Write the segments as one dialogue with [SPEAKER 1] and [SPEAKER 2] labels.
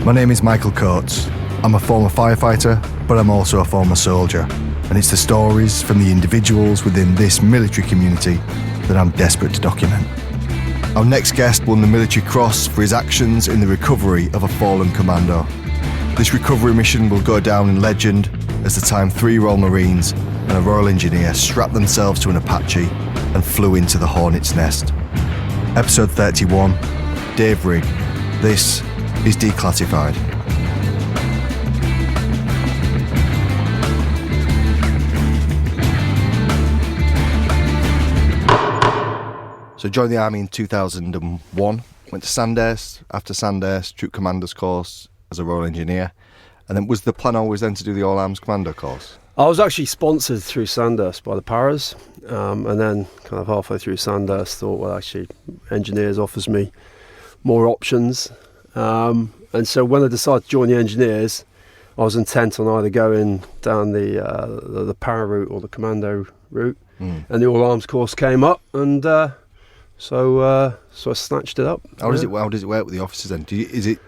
[SPEAKER 1] My name is Michael Coates. I'm a former firefighter, but I'm also a former soldier. And it's the stories from the individuals within this military community that I'm desperate to document. Our next guest won the Military Cross for his actions in the recovery of a fallen commando. This recovery mission will go down in legend as the time 3 Royal Marines and a Royal Engineer strapped themselves to an Apache and flew into the hornet's nest. Episode 31, Dave Rigg. This is Declassified. So I joined the army in 2001, went to Sandhurst, after Sandhurst, Troop Commander's course as a Royal Engineer, and then was the plan always then to do the All Arms Commando course?
[SPEAKER 2] I was actually sponsored through Sandhurst by the Paras, and then kind of halfway through Sandhurst thought, well, actually, Engineers offers me more options. And so when I decided to join the Engineers, I was intent on either going down the Para route or the Commando route, and the All Arms course came up, and so I snatched it up.
[SPEAKER 1] How does it work with the officers then? Is it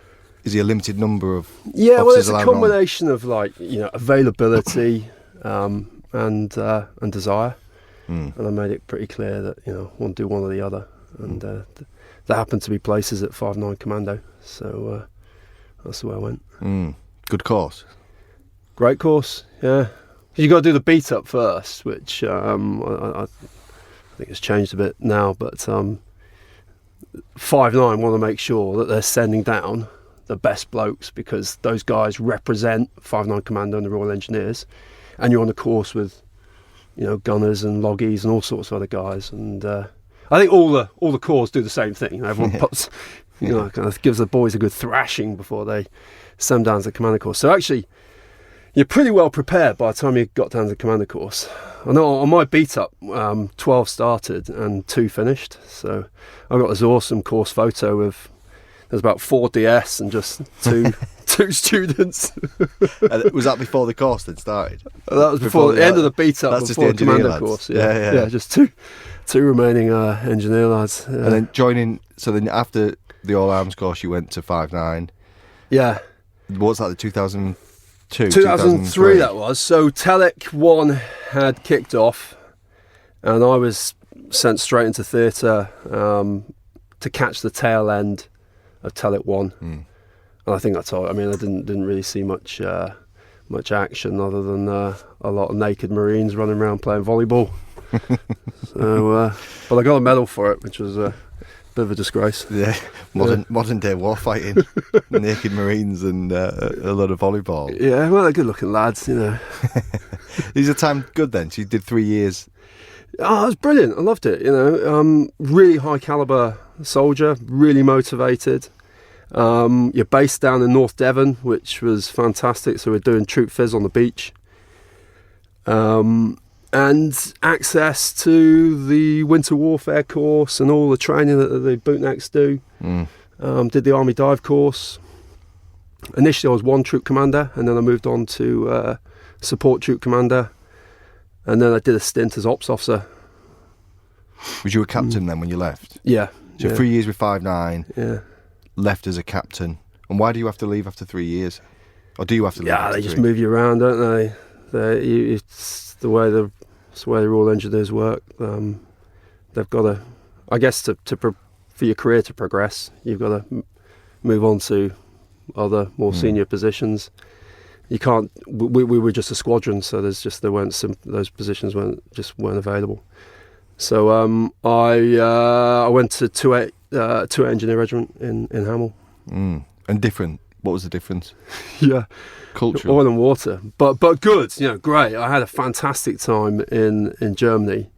[SPEAKER 1] a limited number of
[SPEAKER 2] Yeah, well, it's
[SPEAKER 1] officers
[SPEAKER 2] a combination of availability and desire, and I made it pretty clear that I want to do one or the other, and there happened to be places at 5/9 Commando, so that's the way I went.
[SPEAKER 1] Good course.
[SPEAKER 2] Great course, yeah. You got to do the beat up first, which I think it's changed a bit now, but 5/9 want to make sure that they're sending down the best blokes, because those guys represent 5/9 Commando and the Royal Engineers, and you're on the course with gunners and loggies and all sorts of other guys, and I think all the corps do the same thing. Everyone puts kind of gives the boys a good thrashing before they send down to the Commander course. So actually you're pretty well prepared by the time you got down to the Commander course. I know on my beat up, 12 started and 2 finished. So I got this awesome course photo of there's about 4 DS and just two students.
[SPEAKER 1] Was that before the course then started?
[SPEAKER 2] That was before the end of the beat up.
[SPEAKER 1] That's
[SPEAKER 2] before
[SPEAKER 1] just
[SPEAKER 2] the
[SPEAKER 1] the
[SPEAKER 2] Commander
[SPEAKER 1] lads.
[SPEAKER 2] course.
[SPEAKER 1] Yeah,
[SPEAKER 2] just two remaining engineer lads. Yeah.
[SPEAKER 1] And then joining. So then after the All Arms course, you went to 5/9.
[SPEAKER 2] Yeah.
[SPEAKER 1] What's that? The 2002,
[SPEAKER 2] 2003 that was. So Telek 1 had kicked off, and I was sent straight into theatre to catch the tail end of Telek 1. And I think that's all. I mean, I didn't really see much action other than a lot of naked Marines running around playing volleyball. So, but I got a medal for it, which was a bit of a disgrace. Yeah,
[SPEAKER 1] modern day war fighting, naked Marines and a lot of volleyball.
[SPEAKER 2] Yeah, well, they're good looking lads,
[SPEAKER 1] These are time good then. So you did 3 years.
[SPEAKER 2] Oh, it was brilliant. I loved it. Really high caliber soldier, really motivated. You're based down in North Devon, which was fantastic. So we're doing troop phys on the beach. And access to the winter warfare course and all the training that the bootnecks do. Did the Army dive course. Initially I was 1 troop commander, and then I moved on to support troop commander, and then I did a stint as ops officer.
[SPEAKER 1] Was you a captain then when you left?
[SPEAKER 2] Yeah.
[SPEAKER 1] So 3 years with 5/9.
[SPEAKER 2] Yeah.
[SPEAKER 1] Left as a captain. And why do you have to leave after 3 years? Or do you have to leave?
[SPEAKER 2] Yeah, they just move you around, don't they? It's the way the Royal Engineers work. They've got to, I guess, for your career to progress, you've got to move on to other more senior positions. You can't. We were just a squadron, so those positions weren't available. So I went to 2 Engineer Regiment in Hamel.
[SPEAKER 1] And different. What was the difference?
[SPEAKER 2] Yeah.
[SPEAKER 1] Cultural.
[SPEAKER 2] Oil and water, but good. Great. I had a fantastic time in Germany.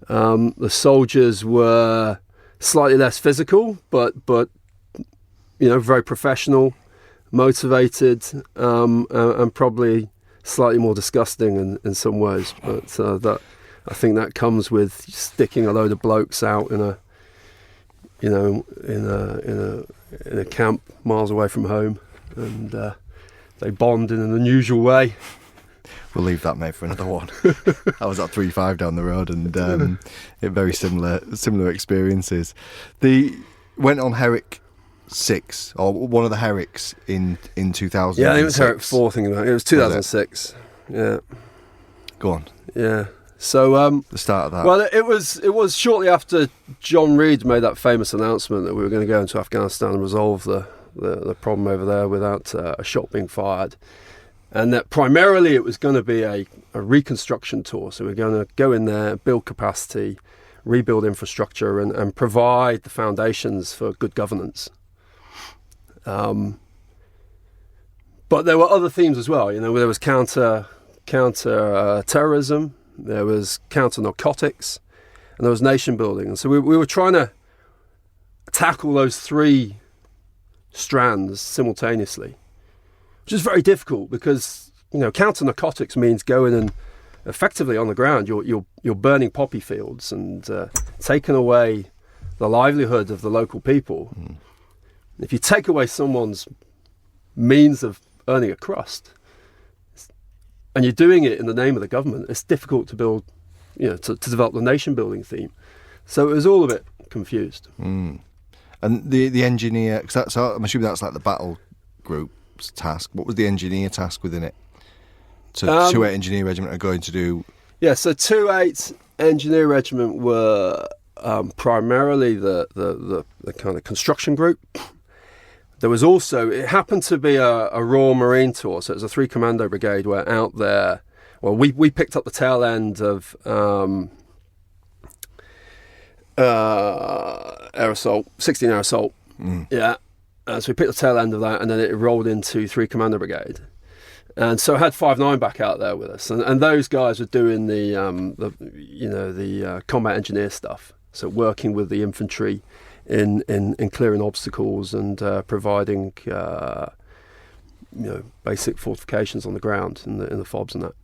[SPEAKER 2] The soldiers were slightly less physical, but very professional, motivated, and probably slightly more disgusting in some ways. But that I think that comes with sticking a load of blokes out in a camp miles away from home, and they bond in an unusual way.
[SPEAKER 1] We'll leave that, mate, for another one. I was at 3-5 down the road, and very similar experiences. Went on Herrick 2006, or one of the Herricks in 2006.
[SPEAKER 2] Yeah, I think it was Herrick 4 thinking about it. It was 2006. Yeah.
[SPEAKER 1] Go on.
[SPEAKER 2] Yeah. So
[SPEAKER 1] The start of that.
[SPEAKER 2] well, it was shortly after John Reed made that famous announcement that we were going to go into Afghanistan and resolve the problem over there without a shot being fired, and that primarily it was going to be a reconstruction tour. So we're going to go in there, build capacity, rebuild infrastructure, and provide the foundations for good governance. But there were other themes as well. There was counter terrorism. There was counter narcotics, and there was nation building. And so we were trying to tackle those three strands simultaneously, which is very difficult because counter narcotics means going and effectively on the ground you're burning poppy fields and taking away the livelihood of the local people. If you take away someone's means of earning a crust, and you're doing it in the name of the government, it's difficult to build, to develop the nation building theme. So it was all a bit confused.
[SPEAKER 1] And the engineer, cause I'm assuming that's like the battle group's task. What was the engineer task within it? So 2-8 Engineer Regiment are going to do...
[SPEAKER 2] Yeah, so 2-8 Engineer Regiment were primarily the kind of construction group. There was also, it happened to be a Royal Marine tour, so it was a 3 commando brigade were out there. Well, we picked up the tail end of air assault, 16 air assault. Yeah, so we picked the tail end of that, and then it rolled into 3 commando brigade. And so I had 5-9 back out there with us, and those guys were doing the combat engineer stuff. So working with the infantry in clearing obstacles and providing basic fortifications on the ground in the FOBs and that.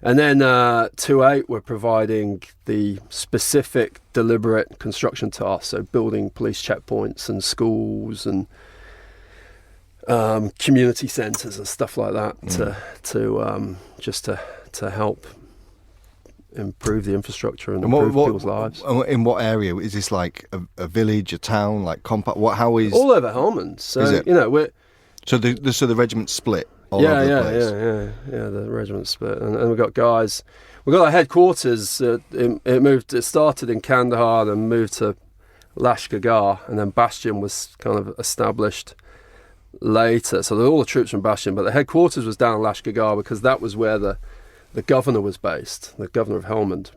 [SPEAKER 2] And then 2-8 were providing the specific deliberate construction tasks, so building police checkpoints and schools and community centres and stuff like that to help improve the infrastructure and improve people's lives.
[SPEAKER 1] In what area is this? Like a village, a town, like compact? How is
[SPEAKER 2] all over Helmand? So
[SPEAKER 1] is it?
[SPEAKER 2] We're
[SPEAKER 1] so the regiment split all over the place.
[SPEAKER 2] Yeah. The regiment split, and we've got guys. We've got our headquarters. It started in Kandahar and moved to Lashkar, and then Bastion was kind of established later. So all the troops from Bastion, but the headquarters was down in Lashkar because that was where the governor was based, the governor of Helmand.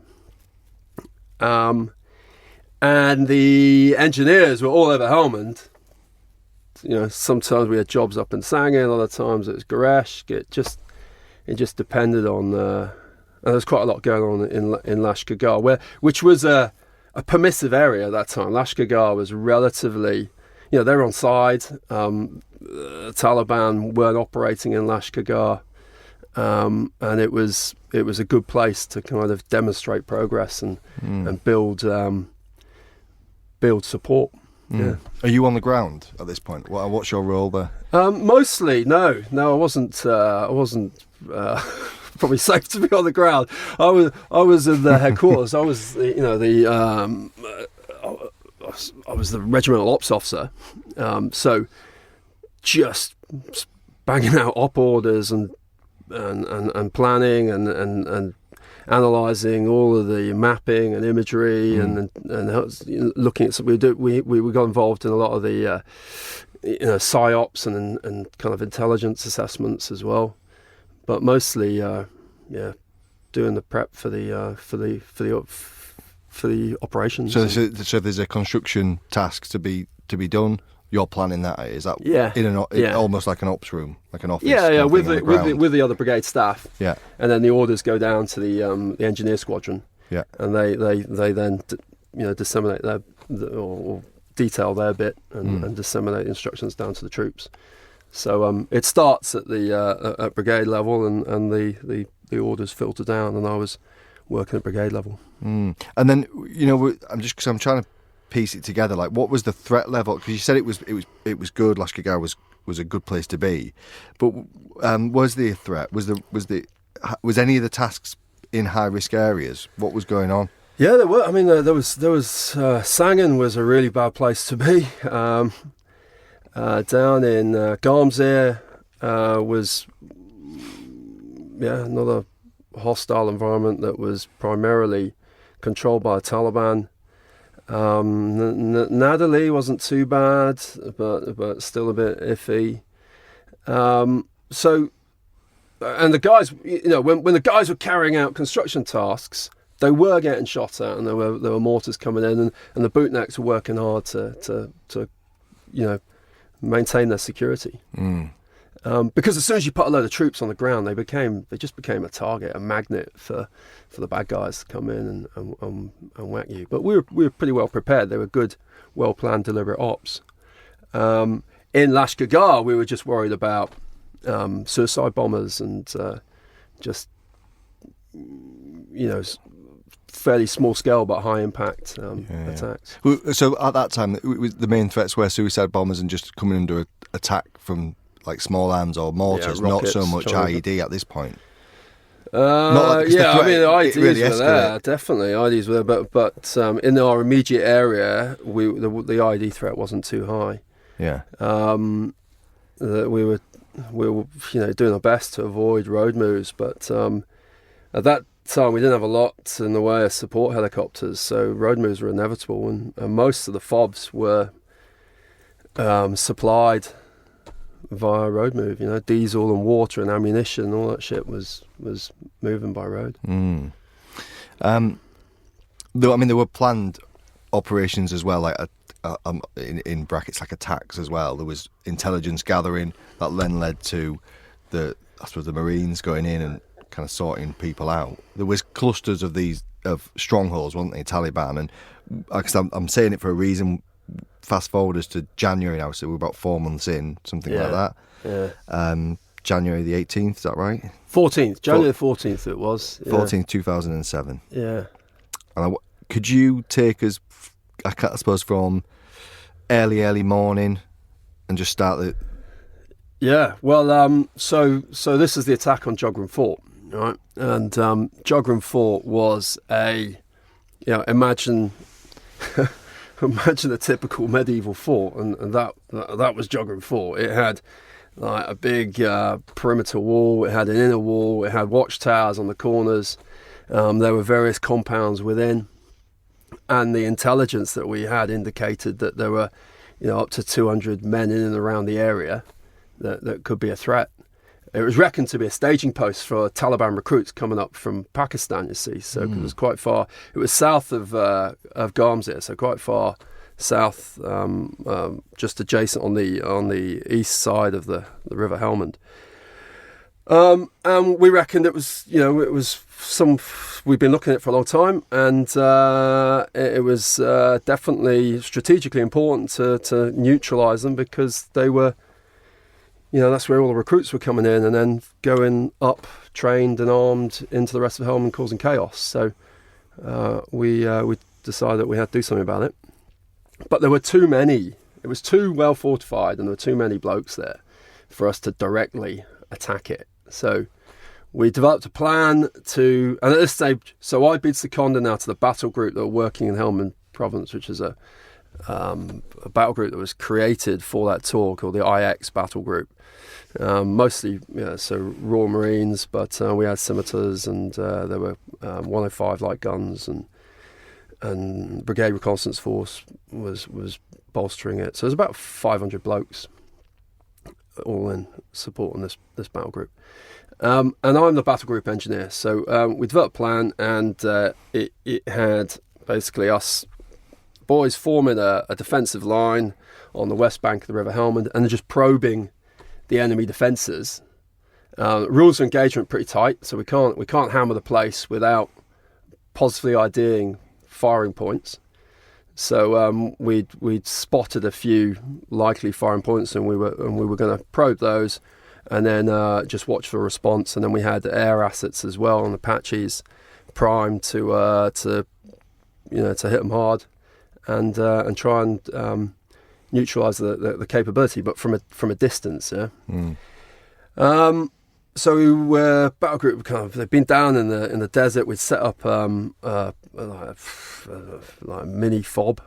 [SPEAKER 2] And the engineers were all over Helmand. Sometimes we had jobs up in Sangin, other times it was Goresh. It just depended on. And there was quite a lot going on in Lashkar, which was a permissive area at that time. Lashkar was relatively, they were on side. Taliban weren't operating in Lashkar. And it was a good place to kind of demonstrate progress and build support. Yeah.
[SPEAKER 1] Are you on the ground at this point? What's your role there?
[SPEAKER 2] Mostly, no, I wasn't. Probably safe to be on the ground. I was in the headquarters. I was I was the regimental ops officer. So just banging out op orders and planning and analysing all of the mapping and imagery and looking at we got involved in a lot of the psyops and kind of intelligence assessments as well, but mostly doing the prep for the operations.
[SPEAKER 1] So there's a construction task to be done. You're planning that, is that almost like an ops room, like an office?
[SPEAKER 2] Yeah, with the other brigade staff.
[SPEAKER 1] Yeah,
[SPEAKER 2] and then the orders go down to the engineer squadron.
[SPEAKER 1] Yeah,
[SPEAKER 2] and they then disseminate or detail their bit and disseminate instructions down to the troops. So it starts at the at brigade level, and the orders filter down, and I was working at brigade level.
[SPEAKER 1] And then I'm trying to piece it together. Like, what was the threat level? Because you said it was good. Lashkar was a good place to be, but was there a threat? Was any of the tasks in high risk areas? What was going on?
[SPEAKER 2] Yeah, there were. I mean, there was Sangin was a really bad place to be. Down in Garmsir was another hostile environment that was primarily controlled by the Taliban. Nadali wasn't too bad, but still a bit iffy. And the guys, when the guys were carrying out construction tasks, they were getting shot at, and there were mortars coming in, and the bootnecks were working hard to maintain their security. Because as soon as you put a load of troops on the ground, they just became a target, a magnet for the bad guys to come in and whack you. But we were pretty well prepared. They were good, well planned, deliberate ops. In Lashkar, we were just worried about suicide bombers and just fairly small scale but high impact attacks.
[SPEAKER 1] So at that time, the main threats were suicide bombers and just coming under attack from like small arms or mortars,
[SPEAKER 2] rockets,
[SPEAKER 1] not so much IED at this point.
[SPEAKER 2] The IEDs
[SPEAKER 1] really
[SPEAKER 2] were there, definitely. IEDs were there, but in our immediate area, the IED threat wasn't too high.
[SPEAKER 1] Yeah.
[SPEAKER 2] We were doing our best to avoid road moves, but at that time we didn't have a lot in the way of support helicopters, so road moves were inevitable, and most of the FOBs were supplied via road move. Diesel and water and ammunition, all that shit was moving by road.
[SPEAKER 1] There were planned operations as well, like in brackets, like attacks as well. There was intelligence gathering that then led to the Marines going in and kind of sorting people out. There was clusters of strongholds, wasn't there, Taliban? And I'm saying it for a reason. Fast forward us to January now, so we're about 4 months in, something like that. Yeah. January the 18th, is that right?
[SPEAKER 2] 14th, January the 14th it was.
[SPEAKER 1] 14th, 2007.
[SPEAKER 2] Yeah.
[SPEAKER 1] And could you take us, I suppose, from early morning and just start the...
[SPEAKER 2] Yeah, well, so this is the attack on Jogran Fort, right? And Jogran Fort was imagine a typical medieval fort, and that was Jogran Fort. It had like a big perimeter wall, it had an inner wall, it had watchtowers on the corners, there were various compounds within, and the intelligence that we had indicated that there were up to 200 men in and around the area that could be a threat. It was reckoned to be a staging post for Taliban recruits coming up from Pakistan, you see, so 'cause it was quite far. It was south of Garmsir, so quite far south, just adjacent on the east side of the River Helmand. And we reckoned it was we'd been looking at it for a long time, and it was definitely strategically important to neutralise them, because they were, that's where all the recruits were coming in and then going up, trained and armed, into the rest of Helmand, causing chaos. So we decided that we had to do something about it. But there were too many. It was too well fortified, and there were too many blokes there for us to directly attack it. So we developed a plan and at this stage, so I'd been seconded now to the battle group that were working in Helmand province, which is a battle group that was created for that tour, called the IX battle group. Mostly, so Royal Marines, but we had scimitars, and there were 105 light guns, and Brigade Reconnaissance Force was bolstering it. So there's about 500 blokes all in supporting this battle group. And I'm the battle group engineer. So we developed a plan, and it had basically us boys forming a defensive line on the west bank of the River Helmand, and just probing the enemy defences. Rules of engagement pretty tight, so we can't hammer the place without positively IDing firing points. So we'd spotted a few likely firing points, and we were going to probe those, and then just watch for a response. And then we had air assets as well on Apaches, primed to hit them hard, and try and neutralise the capability, but from a distance. Yeah. So battle group they've been down in the desert. We'd set up like a mini fob,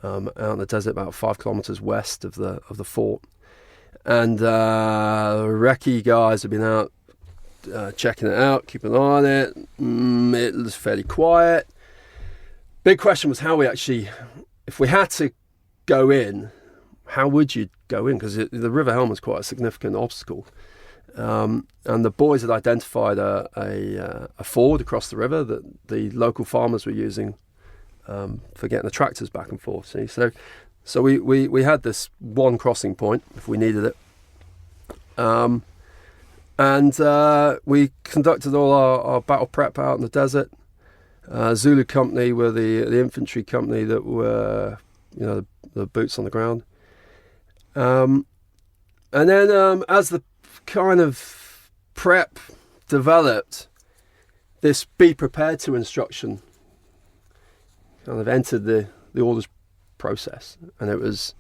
[SPEAKER 2] out in the desert, about 5 kilometers west of the fort. And the recce guys have been out checking it out, keeping an eye on it. It was fairly quiet. Big question was how we actually, if we had to go in, how would you go in? Because the River Helm was quite a significant obstacle. And the boys had identified a ford across the river that the local farmers were using for getting the tractors back and forth. See? So we had this one crossing point if we needed it. And we conducted all our battle prep out in the desert. Zulu company were the infantry company that were, the boots on the ground. And then as the kind of prep developed, this be prepared to instruction kind of entered the orders process. And it was,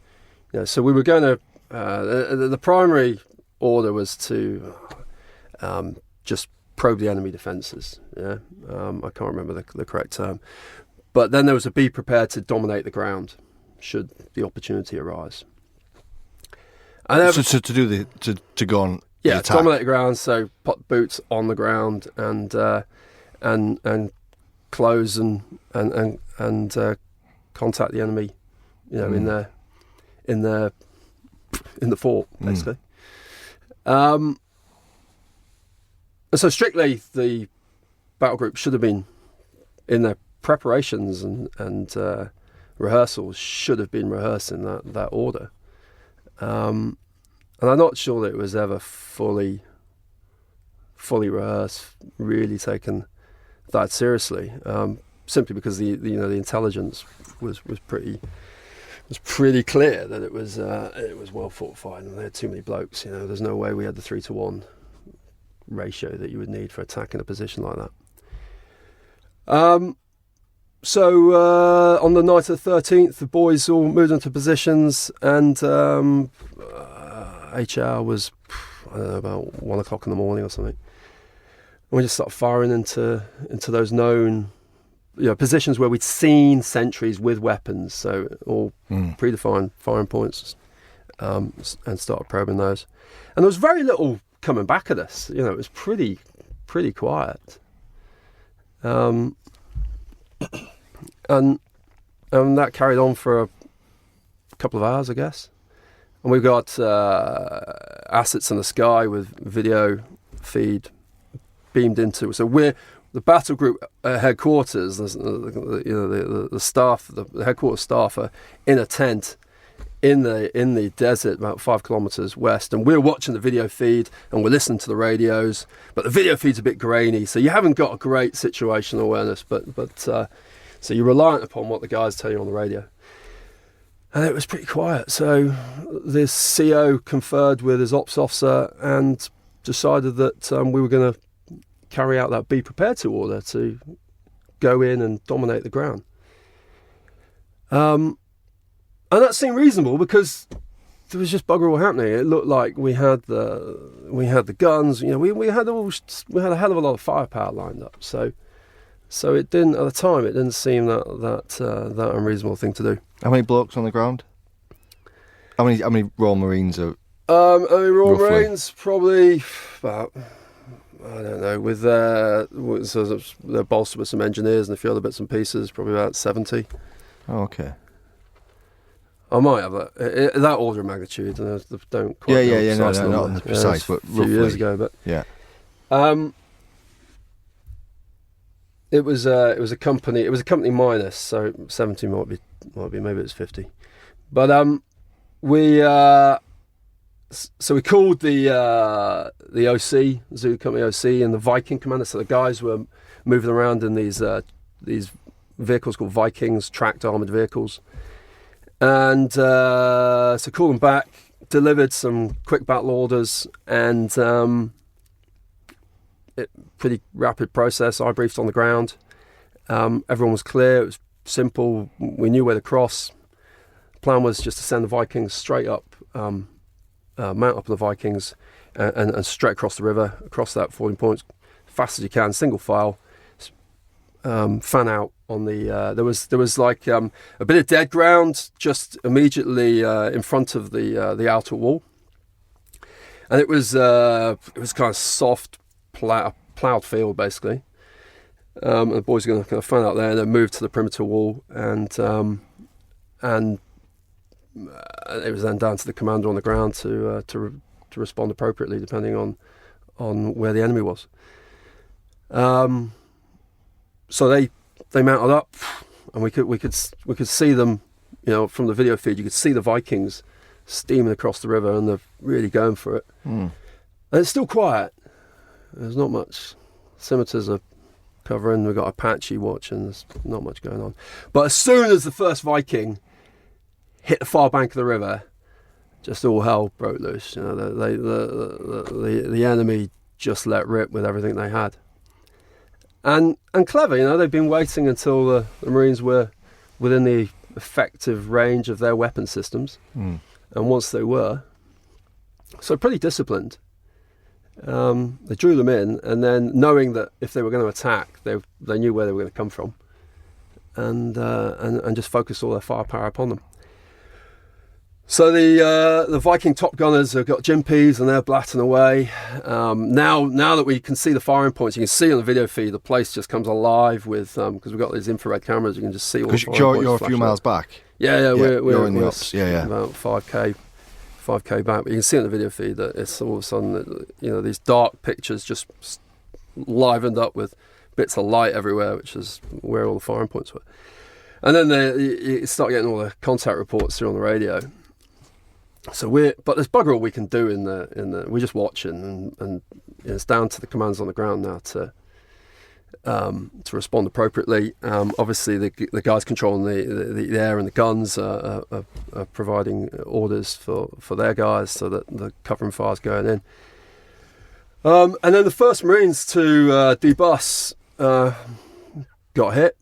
[SPEAKER 2] so we were going to, the primary order was to just probe the enemy defences. I can't remember the correct term. But then there was a be prepared to dominate the ground should the opportunity arise. And
[SPEAKER 1] so to go on the attack.
[SPEAKER 2] Dominate the ground, so put boots on the ground and close and contact the enemy, in the fort, basically. And so strictly the battle group should have been in their preparations and rehearsals should have been rehearsing that order. And I'm not sure that it was ever fully rehearsed, really taken that seriously. Simply because the intelligence was pretty clear that it was well fortified and they had too many blokes. There's no way we had the 3-to-1 ratio that you would need for attacking a position like that. So on the night of the 13th, the boys all moved into positions, and HR was, I don't know, about 1 o'clock in the morning or something. And we just started firing into those known, positions where we'd seen sentries with weapons, so all predefined firing points, and started probing those. And there was very little coming back at us. It was pretty quiet. And that carried on for a couple of hours, I guess. And we've got assets in the sky with video feed beamed into. So we're the battle group headquarters. The staff, the headquarters staff, are in a tent in the desert about 5 kilometers west, and we're watching the video feed and we're listening to the radios. But the video feed's a bit grainy, so you haven't got a great situational awareness. But so you're reliant upon what the guys tell you on the radio. And it was pretty quiet. So this CO conferred with his ops officer and decided that we were going to carry out that be prepared to order to go in and dominate the ground. And that seemed reasonable because there was just bugger all happening. It looked like we had the guns. We had a hell of a lot of firepower lined up. So it didn't, at the time, it didn't seem that unreasonable thing to do.
[SPEAKER 1] How many blokes on the ground? How many Royal Marines are?
[SPEAKER 2] Royal Marines probably about, I don't know, with they're bolstered with some engineers and a few other bits and pieces, probably about 70.
[SPEAKER 1] Oh, okay.
[SPEAKER 2] I might have that order of magnitude. And I don't quite know
[SPEAKER 1] not precise, but roughly.
[SPEAKER 2] A few years ago, but
[SPEAKER 1] yeah.
[SPEAKER 2] It was a company. It was a company minus, so 70 might be maybe it's 50. But we called the OC, Zulu Company OC, and the Viking commander. So the guys were moving around in these vehicles called Vikings, tracked armored vehicles. And so called them back, delivered some quick battle orders, and pretty rapid process. I briefed on the ground. Everyone was clear. It was simple. We knew where to cross. The plan was just to send the Vikings straight up, mount up the Vikings, and straight across the river, across that 14 points, fast as you can, single file, fan out on the. There was like a bit of dead ground just immediately in front of the outer wall, and it was kind of soft plowed field basically. And the boys are going to kind of fan out there and then move to the perimeter wall, and it was then down to the commander on the ground to respond appropriately depending on where the enemy was. So they mounted up, and we could see them, from the video feed. You could see the Vikings steaming across the river, and they're really going for it. And it's still quiet. There's not much. Scimitars are covering. We've got Apache watching. There's not much going on. But as soon as the first Viking hit the far bank of the river, just all hell broke loose. The enemy just let rip with everything they had. And clever, they've been waiting until the Marines were within the effective range of their weapon systems. And once they were, so pretty disciplined, they drew them in, and then knowing that if they were going to attack, they knew where they were going to come from, and just focused all their firepower upon them. So the Viking top gunners have got Jimpies, and they're blatting away. Now that we can see the firing points, you can see on the video feed, the place just comes alive with because we've got these infrared cameras. You can just see all the firing points.
[SPEAKER 1] You're a few miles back.
[SPEAKER 2] Yeah, we're
[SPEAKER 1] in the ops. Yeah,
[SPEAKER 2] about 5k back. But you can see on the video feed that it's all of a sudden these dark pictures just livened up with bits of light everywhere, which is where all the firing points were. And then you start getting all the contact reports through on the radio. So but there's bugger all we can do in the we're just watching, and it's down to the commanders on the ground now to respond appropriately. Obviously the guys controlling the air and the guns are providing orders for their guys so that the covering fire's going in. And then the first Marines to debus got hit.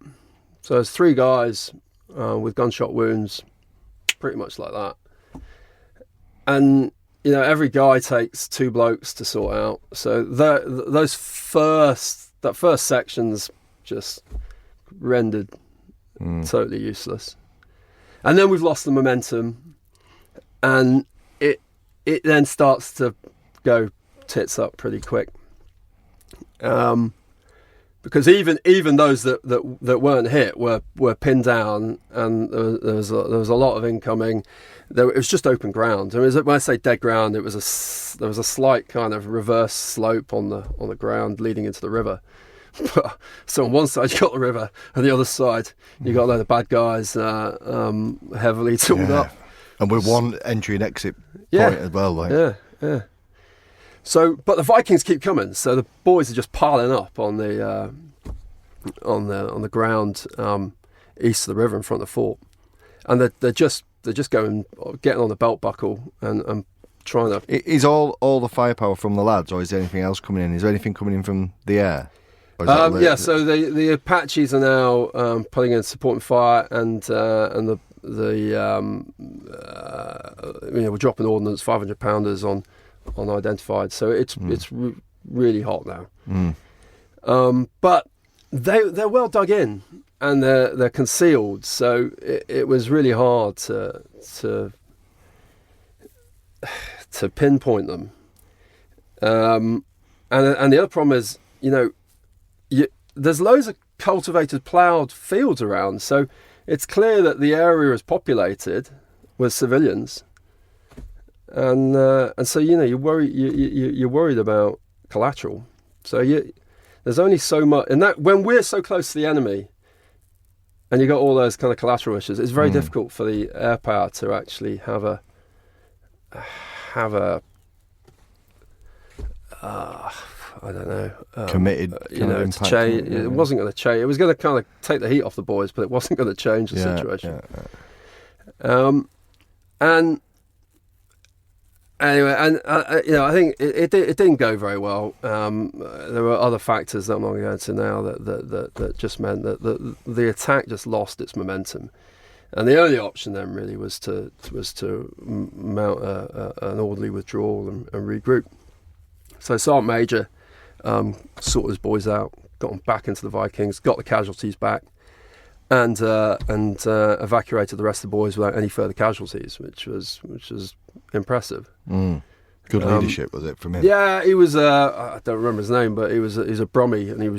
[SPEAKER 2] So there's 3 guys with gunshot wounds, pretty much like that. And every guy takes 2 blokes to sort out. So that first section's just rendered totally useless. And then we've lost the momentum, and it then starts to go tits up pretty quick. Because even those that weren't hit were pinned down, and there was a lot of incoming. It was just open ground. I mean, when I say dead ground, there was a slight kind of reverse slope on the ground leading into the river. So on one side you got the river, and the other side you got a load of bad guys heavily tooled up, and with one entry and exit point as well. Yeah. So, but the Vikings keep coming. So the boys are just piling up on the ground east of the river in front of the fort, and they're just getting on the belt buckle and trying to.
[SPEAKER 1] Is all the firepower from the lads, or is there anything else coming in? Is there anything coming in from the air?
[SPEAKER 2] So the Apaches are now putting in supporting fire, and we're dropping ordnance, 500 pounders on identified. So it's really hot now. But they're well dug in, and they're concealed. So it was really hard to pinpoint them. And the other problem is, there's loads of cultivated ploughed fields around, so it's clear that the area is populated with civilians, and so you're worried about collateral. So there's only so much, and that when we're so close to the enemy, and you got all those kind of collateral issues, it's very difficult for the air power to actually have a I don't know.
[SPEAKER 1] Committed.
[SPEAKER 2] To change. It wasn't going to change. It was going to kind of take the heat off the boys, but it wasn't going to change the situation. And anyway, I think it didn't go very well. There were other factors that I'm not going to go into now that just meant that the attack just lost its momentum, and the only option then really was to mount an orderly withdrawal and regroup. So Sergeant Major sorted his boys out, got them back into the Vikings, got the casualties back, and evacuated the rest of the boys without any further casualties, which was impressive.
[SPEAKER 1] Good leadership, was it, from him?
[SPEAKER 2] Yeah, he was. I don't remember his name, but he was a Brummie, and he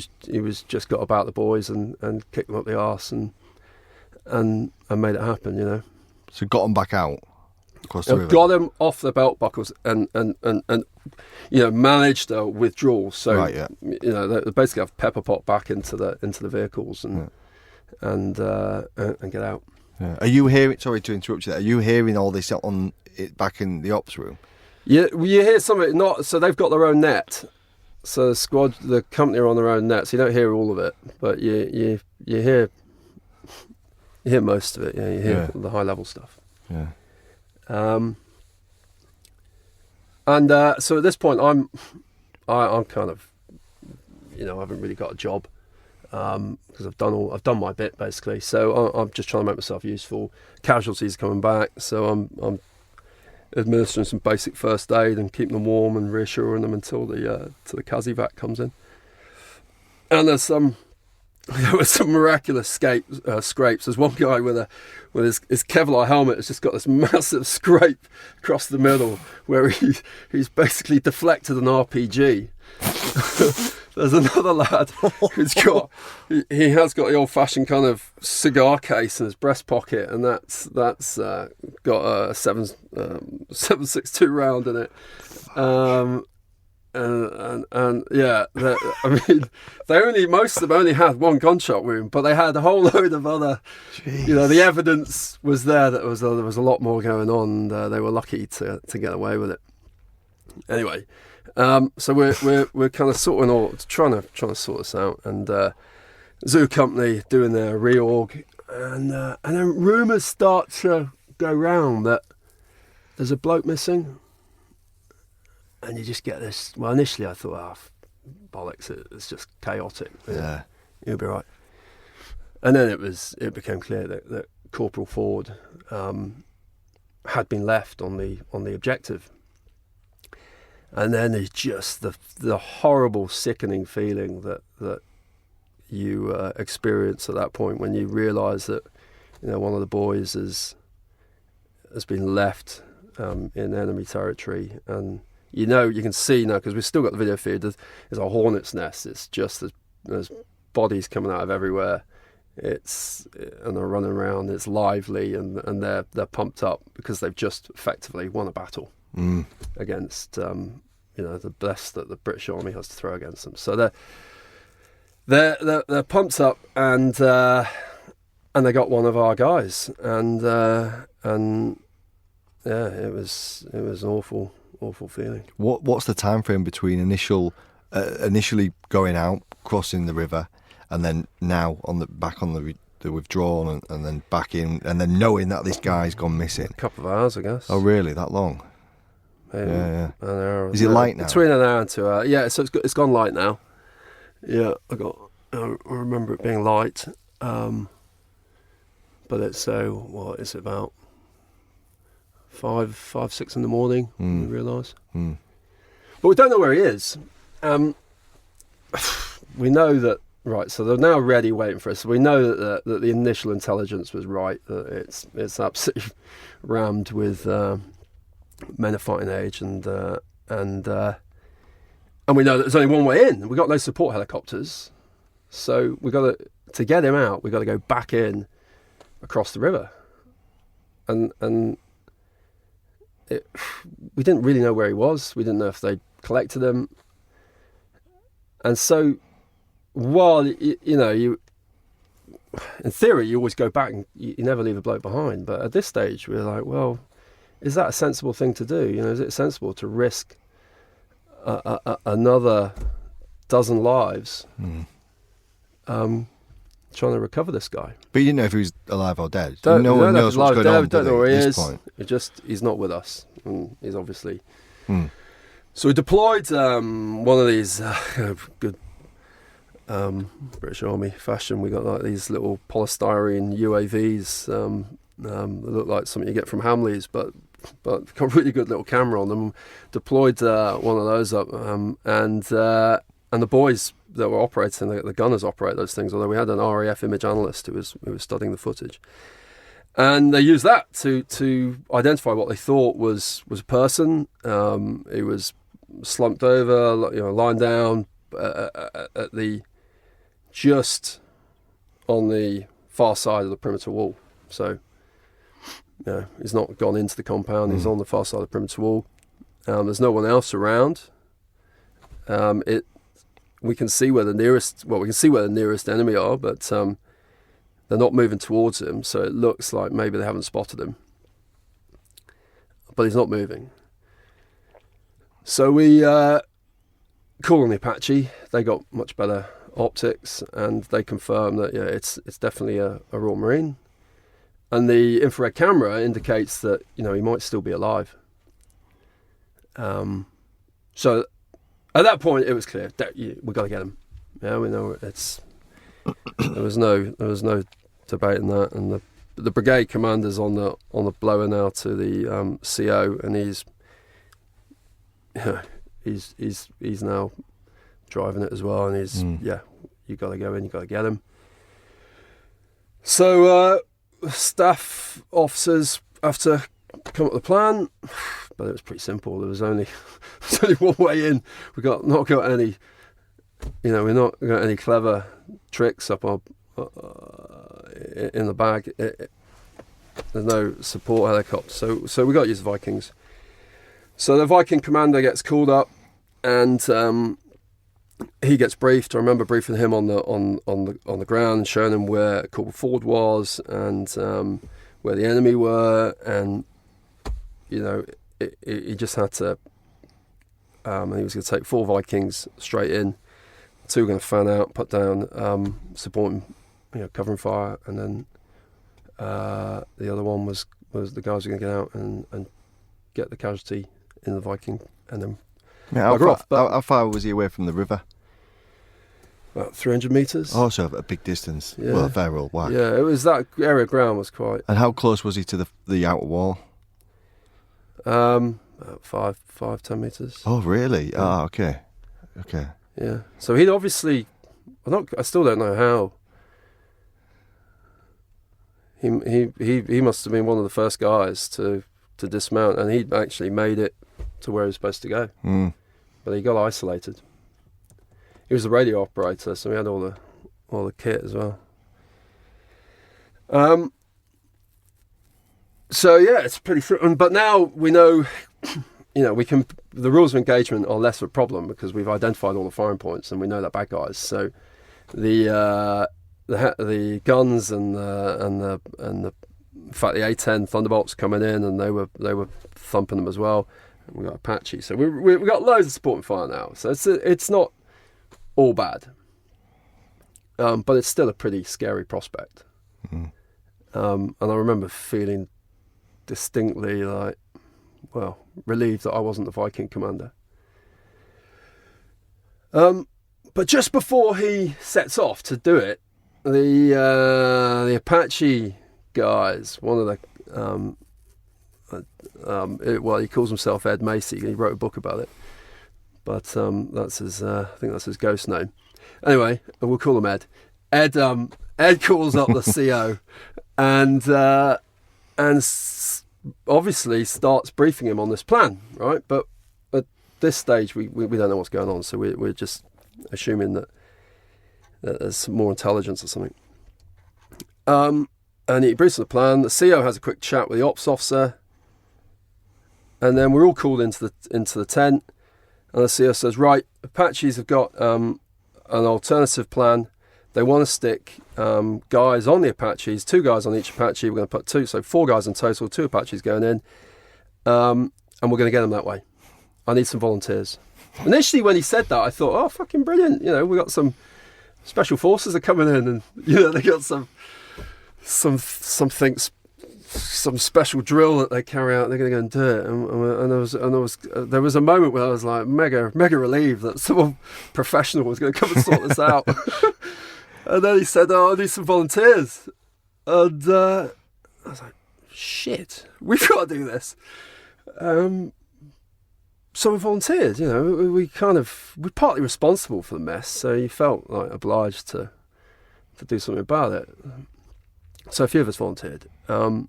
[SPEAKER 2] was just got about the boys and kicked them up the arse and made it happen. You know.
[SPEAKER 1] So got them back out across the river.
[SPEAKER 2] Got him off the belt buckles and managed a withdrawal. So
[SPEAKER 1] right, yeah.
[SPEAKER 2] They basically have pepper pot back into the vehicles and get out.
[SPEAKER 1] Yeah. Are you hearing? Sorry to interrupt you there. Are you hearing all this on it back in the ops room?
[SPEAKER 2] Yeah, you hear some of it. Not so they've got their own net. So the company are on their own net, so you don't hear all of it, but you hear most of it. Yeah, you hear the high level stuff.
[SPEAKER 1] Yeah.
[SPEAKER 2] So at this point, I'm kind of, I haven't really got a job because I've done my bit basically. So I'm just trying to make myself useful. Casualties are coming back, so I'm administering some basic first aid and keeping them warm and reassuring them until the Casevac comes in. And there were some miraculous scrapes. There's one guy with his Kevlar helmet has just got this massive scrape across the middle where he's basically deflected an RPG. There's another lad who's he has got the old-fashioned kind of cigar case in his breast pocket, and that's got a 7.62 round in it. Most of them only had one gunshot wound, but they had a whole load of other.
[SPEAKER 1] Jeez.
[SPEAKER 2] The evidence was there that there was a lot more going on. And, they were lucky to get away with it. Anyway, so we're kind of trying to sort this out, and zoo company doing their reorg, and then rumours start to go round that there's a bloke missing. And you just get this. Well, initially I thought, bollocks! It's just chaotic.
[SPEAKER 1] Yeah,
[SPEAKER 2] you'll be right. And then it became clear that Corporal Ford had been left on the objective. And then it's just the horrible, sickening feeling that you experience at that point when you realise that one of the boys has been left in enemy territory. And you can see now, because we've still got the video feed, there's a hornet's nest. It's just there's bodies coming out of everywhere. And they're running around. It's lively, and they're pumped up because they've just effectively won a battle against the best that the British Army has to throw against them. So they're pumped up, and they got one of our guys, and yeah, it was an awful feeling.
[SPEAKER 1] What's the time frame between initially going out, crossing the river, and then now back on the withdrawal, and then back in, and then knowing that this guy's gone missing?
[SPEAKER 2] A couple of hours, I guess.
[SPEAKER 1] Oh, really? That long?
[SPEAKER 2] Maybe
[SPEAKER 1] yeah.
[SPEAKER 2] An hour.
[SPEAKER 1] Is it light now?
[SPEAKER 2] Between an hour and 2 hours. Yeah, so it's gone light now. Yeah, I remember it being light, but it's it's about 5, 6 in the morning. We realise, but we don't know where he is. We know that, right? So they're now ready, waiting for us. So we know that the initial intelligence was right. That it's absolutely rammed with men of fighting age, and we know that there's only one way in. We got no support helicopters, so we got to get him out. We got to go back in across the river, and we didn't really know where he was. We didn't know if they collected him, and so while you in theory you always go back and you never leave a bloke behind, but at this stage we're like, well, is that a sensible thing to do? Is it sensible to risk another dozen lives trying to recover this guy?
[SPEAKER 1] But you didn't know if he was alive or dead.
[SPEAKER 2] No one
[SPEAKER 1] knows what's going on.
[SPEAKER 2] Don't know where he is.
[SPEAKER 1] Point.
[SPEAKER 2] He's not with us. And he's obviously. So we deployed one of these good British Army fashion. We got like these little polystyrene UAVs that look like something you get from Hamleys, but got a really good little camera on them. Deployed one of those up, and the boys that were operating, the gunners operate those things, although we had an RAF image analyst who was studying the footage. And they used that to identify what they thought was a person. He was slumped over, lying down at just on the far side of the perimeter wall. So, he's not gone into the compound. He's on the far side of the perimeter wall. There's no one else around. We can see where the nearest enemy are, but they're not moving towards him, so it looks like maybe they haven't spotted him. But he's not moving. So we call on the Apache. They got much better optics, and they confirm that it's definitely a Royal Marine. And the infrared camera indicates that he might still be alive. So at that point, it was clear that we got to get him. Yeah, we know it's. There was no debate in that, and the brigade commander's on the blower now to the CO, and he's now driving it as well, and you got to go in, you got to get him. So staff officers have to come up with a plan, but it was pretty simple. There was only one way in. We've not got any clever tricks up our in the bag. There's no support helicopter, so we got to use the Vikings. So the Viking commander gets called up, and he gets briefed. I remember briefing him on the ground and showing him where Corporal Ford was and where the enemy were, and he just had to. And he was going to take 4 Vikings straight in. 2 were going to fan out, put down, supporting, covering fire, and then the other one was the guys who were going to get out and get the casualty in the Viking, and then
[SPEAKER 1] how far was he away from the river?
[SPEAKER 2] About 300 metres.
[SPEAKER 1] Oh, so a big distance. Yeah. Well, a fair old whack.
[SPEAKER 2] Yeah, it was that area of ground was quite.
[SPEAKER 1] And how close was he to the outer wall?
[SPEAKER 2] About 5-10 metres.
[SPEAKER 1] Oh, really? Yeah. Oh, okay.
[SPEAKER 2] Yeah. So he'd obviously, I still don't know how. He must have been one of the first guys to dismount, and he'd actually made it to where he was supposed to go. But he got isolated. He was the radio operator, so he had all the kit as well. So yeah, it's pretty. But now we know, we can. The rules of engagement are less of a problem because we've identified all the firing points and we know they're bad guys. So the guns and the in fact the A-10 Thunderbolts coming in, and they were thumping them as well. And we got Apache, so we got loads of support and fire now. So it's not all bad, but it's still a pretty scary prospect. And I remember feeling distinctly relieved that I wasn't the Viking commander. But just before he sets off to do it, the Apache guys, one of the he calls himself Ed Macy. He wrote a book about it, but that's his. I think that's his ghost name. Anyway, we'll call him Ed. Ed calls up the CO, and obviously starts briefing him on this plan, right? But at this stage, we don't know what's going on, so we're just assuming that there's more intelligence or something. And he briefs on the plan. The CO has a quick chat with the ops officer, and then we're all called into the tent. And the CO says, "Right, Apaches have got an alternative plan. They want to stick guys on the Apaches, 2 guys on each Apache. We're going to put 2, so 4 guys in total, 2 Apaches going in, and we're going to get them that way. I need some volunteers." Initially, when he said that, I thought, "Oh, fucking brilliant! We got some special forces are coming in, and they got some special drill that they carry out. They're going to go and do it." And there was a moment where I was like mega relieved that someone professional was going to come and sort this out. And then he said, "Oh, I need some volunteers," and I was like, "Shit, we've got to do this." so we volunteered. We're partly responsible for the mess, so you felt like obliged to do something about it. So a few of us volunteered, and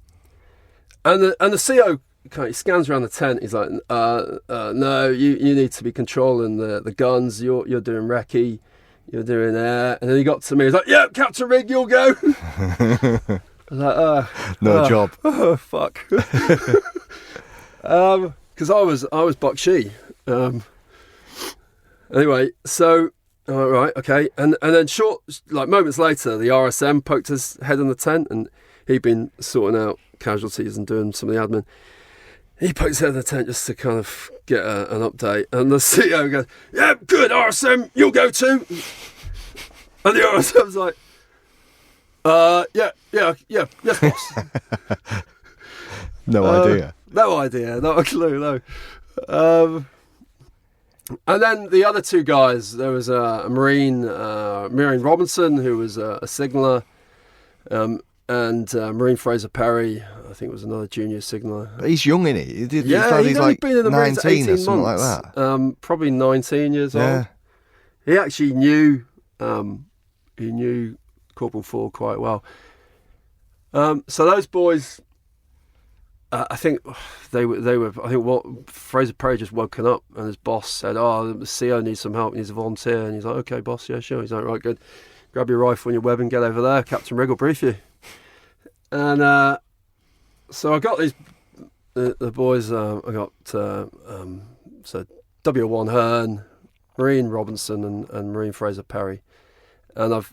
[SPEAKER 2] the CO he scans around the tent. He's like, "No, you need to be controlling the guns. You're doing recce, you're doing air." And then he got to me. He's like, "Yeah, Captain Rigg, you'll go." I was like,
[SPEAKER 1] no job.
[SPEAKER 2] Oh fuck. Because I was Bakshi. Anyway, so right, okay, and then moments later, the RSM poked his head in the tent, and he'd been sorting out casualties and doing some of the admin. He poked his head in the tent just to kind of get an update, and the CEO goes, "Yeah, good, RSM, you'll go too." And the RSM's like, yeah, yes, boss."
[SPEAKER 1] No idea.
[SPEAKER 2] No idea, not a clue, no. And then the other two guys, there was a Marine Robinson, who was a signaller, and Marine Fraser Perry, I think was another junior signaller.
[SPEAKER 1] But he's young, isn't he?
[SPEAKER 2] He'd only
[SPEAKER 1] like
[SPEAKER 2] been in the Marines
[SPEAKER 1] 19
[SPEAKER 2] 18
[SPEAKER 1] or something
[SPEAKER 2] months.
[SPEAKER 1] like that.
[SPEAKER 2] Probably 19 years
[SPEAKER 1] Yeah.
[SPEAKER 2] old. He actually knew Corporal Ford quite well. So those boys, I think they were. I think what Fraser Perry just woken up, and his boss said, "Oh, the CO needs some help. He needs a volunteer." And he's like, "Okay, boss, yeah, sure." He's like, "Right, good. Grab your rifle and your weapon, get over there. Captain Rigg will brief you." And so I got the boys. I got so W1 Hearn, Marine Robinson, and Marine Fraser Perry. And I've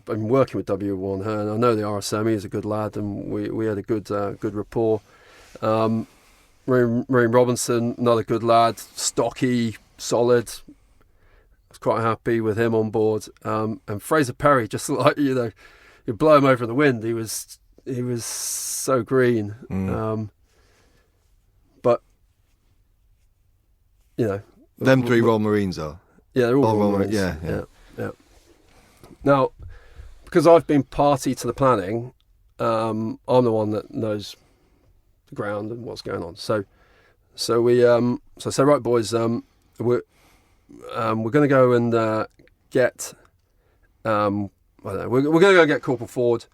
[SPEAKER 2] been working with W1 Hearn. I know the RSM. He's a good lad, and we had a good rapport. Marine Robinson, another good lad, stocky, solid. I was quite happy with him on board. And Fraser Perry, just like you blow him over in the wind. He was so green. But
[SPEAKER 1] Them three Royal Marines are.
[SPEAKER 2] Yeah, they're all Royal Marines. Yeah. Now, because I've been party to the planning, I'm the one that knows the ground and what's going on. So we I said, "Right, boys, we're going to go and get we're going to go get Corporal Ford,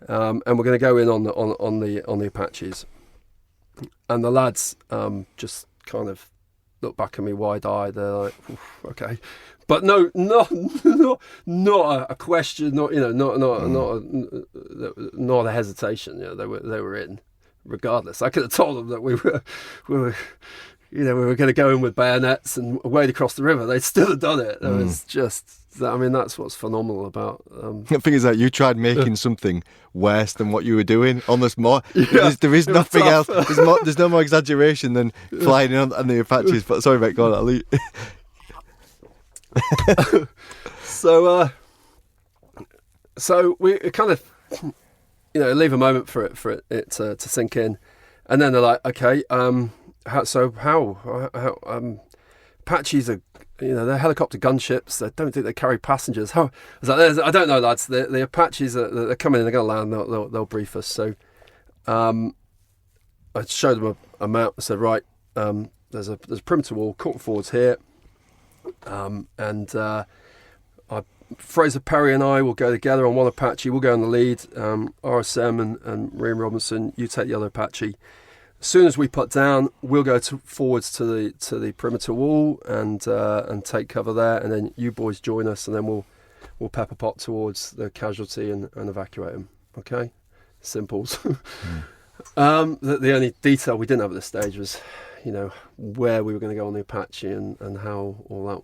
[SPEAKER 2] and we're going to go in on the Apaches." And the lads just kind of look back at me wide-eyed. They're like, "Okay," but not a question, not a hesitation. They were in, regardless. I could have told them that we were going to go in with bayonets and wade across the river. They'd still have done it. It was just. I mean, that's what's phenomenal about.
[SPEAKER 1] The thing is that you tried making something worse than what you were doing. Almost more. There is nothing else. There's no more exaggeration than flying in on the Apaches. But sorry, mate, go on. I'll leave.
[SPEAKER 2] So we kind of, leave a moment for it to sink in, and then they're like, "Okay, how Apaches are, they're helicopter gunships. I don't think they carry passengers. How?" I was like, "I don't know, lads. The Apaches they're coming in. They're going to land. They'll brief us." So, I showed them a map. I said, "Right, there's a perimeter wall. Corporal Ford's here, and Fraser Perry and I will go together on one Apache. We'll go in the lead. RSM and Marine Robinson, you take the other Apache. As soon as we put down, we'll go forwards to the perimeter wall and take cover there, and then you boys join us, and then we'll pepper pot towards the casualty and evacuate them. Okay, simples." The only detail we didn't have at this stage was, where we were going to go on the Apache and how all that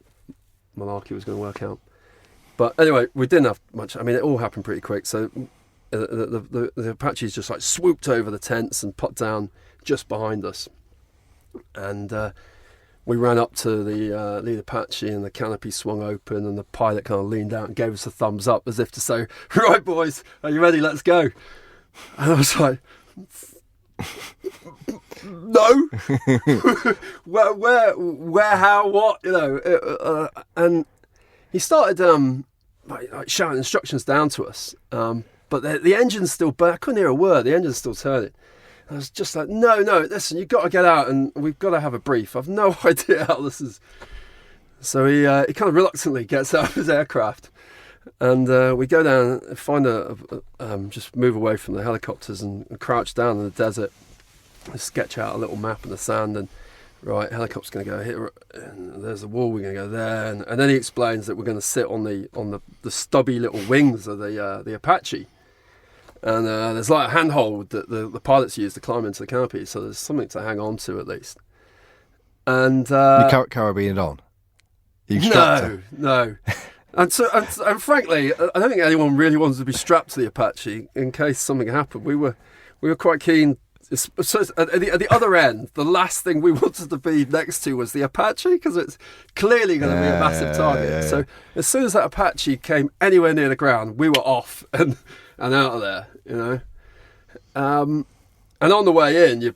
[SPEAKER 2] malarkey was going to work out. But anyway, we didn't have much. I mean, it all happened pretty quick. So the Apaches just like swooped over the tents and put down just behind us. And we ran up to the lead Apache, and the canopy swung open, and the pilot kind of leaned out and gave us a thumbs up as if to say, "Right, boys, are you ready? Let's go." And I was like, "No." where, how, what, and he started like shouting instructions down to us, but the engine's still burning. I couldn't hear a word. The engine's still turning, I was just like, no, listen, you've got to get out and we've got to have a brief. I've no idea how this is. So he kind of reluctantly gets out of his aircraft, and we go down and find just move away from the helicopters and crouch down in the desert, and sketch out a little map in the sand, and right, helicopter's going to go here, and there's a wall, we're going to go there, and then he explains that we're going to sit on the stubby little wings of the Apache. And there's like a handhold that the pilots use to climb into the canopy, so there's something to hang on to at least. And
[SPEAKER 1] you carabined on?
[SPEAKER 2] No. And frankly, I don't think anyone really wanted to be strapped to the Apache in case something happened. We were quite keen. So at the other end, the last thing we wanted to be next to was the Apache, because it's clearly going to be a massive target. Yeah. So as soon as that Apache came anywhere near the ground, we were off and out of there, you know. And on the way in, you're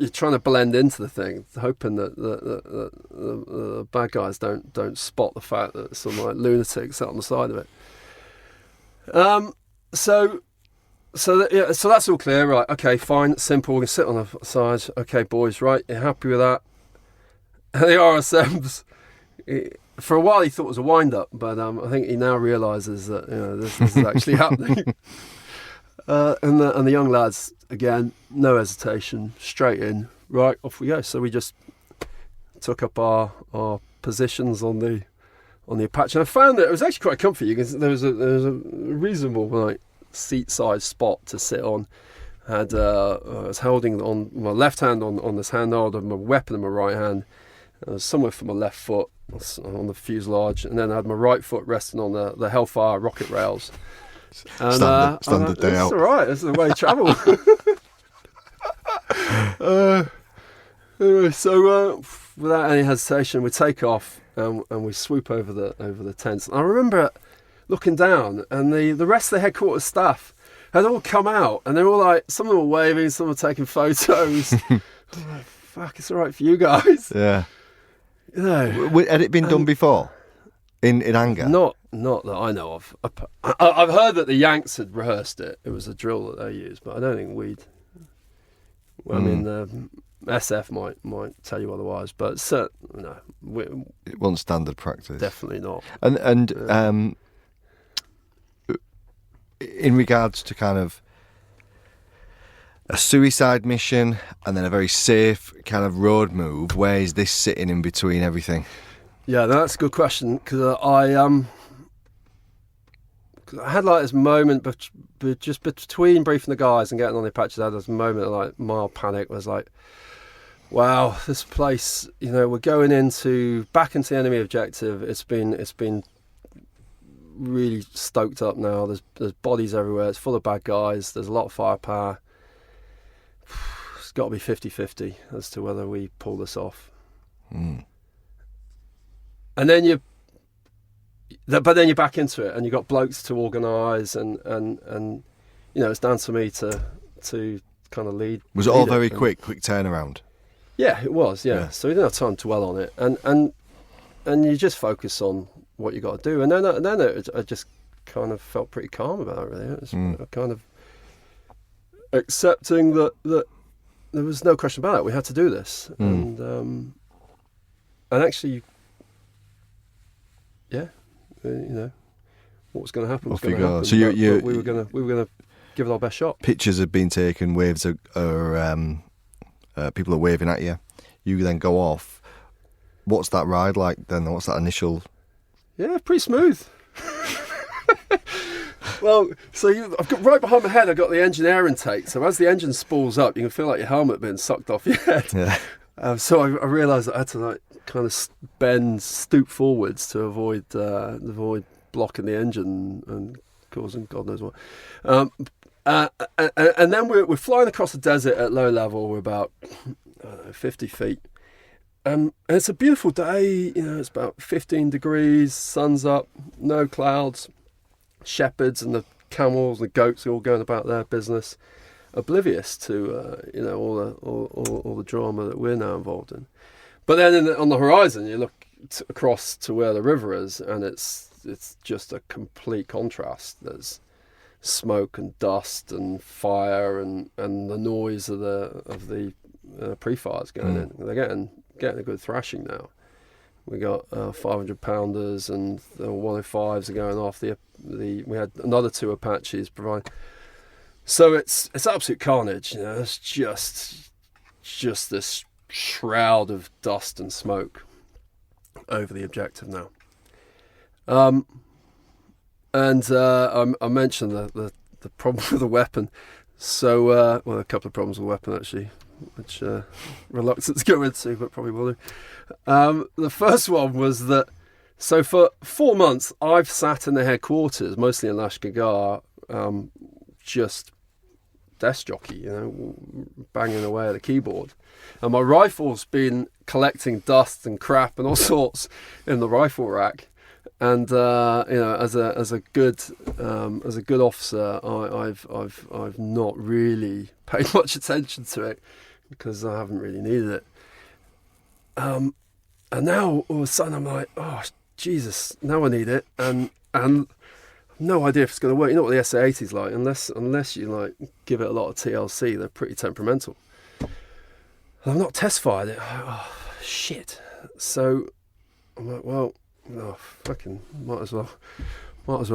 [SPEAKER 2] trying to blend into the thing, hoping that the bad guys don't spot the fact that some like lunatic sat on the side of it. So that's all clear, right? Okay, fine, simple. We can sit on the side. Okay, boys, right? You're happy with that? And the RSMs, for a while he thought it was a wind-up, but I think he now realises that this is actually happening. And the young lads, again, no hesitation, straight in, right, off we go. So we just took up our positions on the Apache. And I found that it was actually quite comfy. There was a reasonable like seat-sized spot to sit on. I was holding on my left hand on this handhold and my weapon in my right hand. I was somewhere for my left foot on the fuselage, and then I had my right foot resting on the Hellfire rocket rails. And,
[SPEAKER 1] standard day out.
[SPEAKER 2] It's all right. This is the way you travel. Anyway, so without any hesitation, we take off and we swoop over the tents. And I remember looking down, and the rest of the headquarters staff had all come out, and they're all like, some of them were waving, some were taking photos. I'm like, fuck, it's all right for you guys.
[SPEAKER 1] Yeah.
[SPEAKER 2] You know,
[SPEAKER 1] had it been done before? In anger?
[SPEAKER 2] Not that I know of. I've heard that the Yanks had rehearsed it. It was a drill that they used, but I don't think we'd. Well, I mean, the SF might tell you otherwise, but no,
[SPEAKER 1] it wasn't standard practice.
[SPEAKER 2] Definitely not.
[SPEAKER 1] And in regards to kind of a suicide mission and then a very safe kind of road move, where is this sitting in between everything?
[SPEAKER 2] Yeah, that's a good question, because I had like this moment, but just between briefing the guys and getting on the Apaches, I had this moment of like mild panic. I was like, wow, this place, we're going back into the enemy objective. It's been really stoked up now. There's bodies everywhere. It's full of bad guys. There's a lot of firepower. It's got to be 50-50 as to whether we pull this off.
[SPEAKER 1] Mm.
[SPEAKER 2] And then you're back into it, and you've got blokes to organise, and it's down to me to kind of lead.
[SPEAKER 1] Was it all very quick turnaround?
[SPEAKER 2] Yeah, it was. Yeah. So we didn't have time to dwell on it, and you just focus on what you got to do, and then I just kind of felt pretty calm about it. Really, it was kind of accepting that there was no question about it. We had to do this, and actually. Yeah, what was going to happen was going to happen.
[SPEAKER 1] So
[SPEAKER 2] we were going to give it our best shot.
[SPEAKER 1] Pictures have been taken, waves are people are waving at you. You then go off. What's that ride like then? What's that initial?
[SPEAKER 2] Yeah, pretty smooth. Well, so I've got right behind my head. I've got the engine air intake. So as the engine spools up, you can feel like your helmet being sucked off your head.
[SPEAKER 1] Yeah.
[SPEAKER 2] So I realised that I had to like kind of stoop forwards to avoid blocking the engine and causing God knows what. And then we're flying across the desert at low level. We're about 50 feet. And it's a beautiful day. It's about 15 degrees. Sun's up. No clouds. Shepherds and the camels and the goats are all going about their business, oblivious to all the drama that we're now involved in. But then on the horizon, you look across to where the river is, and it's just a complete contrast. There's smoke and dust and fire and the noise of the pre-fires going in. They're getting a good thrashing now. We got 500 pounders and the 105s are going off. We had another 2 Apaches provide. So it's absolute carnage. You know, it's just this shroud of dust and smoke over the objective now. I mentioned the problem with the weapon. So, a couple of problems with the weapon actually, which reluctant to go into, but probably will do. The first one was that, so for 4 months, I've sat in the headquarters, mostly in Lashkar, just desk jockey, you know, banging away at the keyboard. And my rifle's been collecting dust and crap and all sorts in the rifle rack. And as a good officer, I've not really paid much attention to it because I haven't really needed it. And now all of a sudden I'm like, oh Jesus, now I need it, and no idea if it's going to work. You know what the SA-80 is like, unless you like give it a lot of TLC, they're pretty temperamental. And I've not test fired it. Oh shit! So I'm like, well. Oh, fucking might as well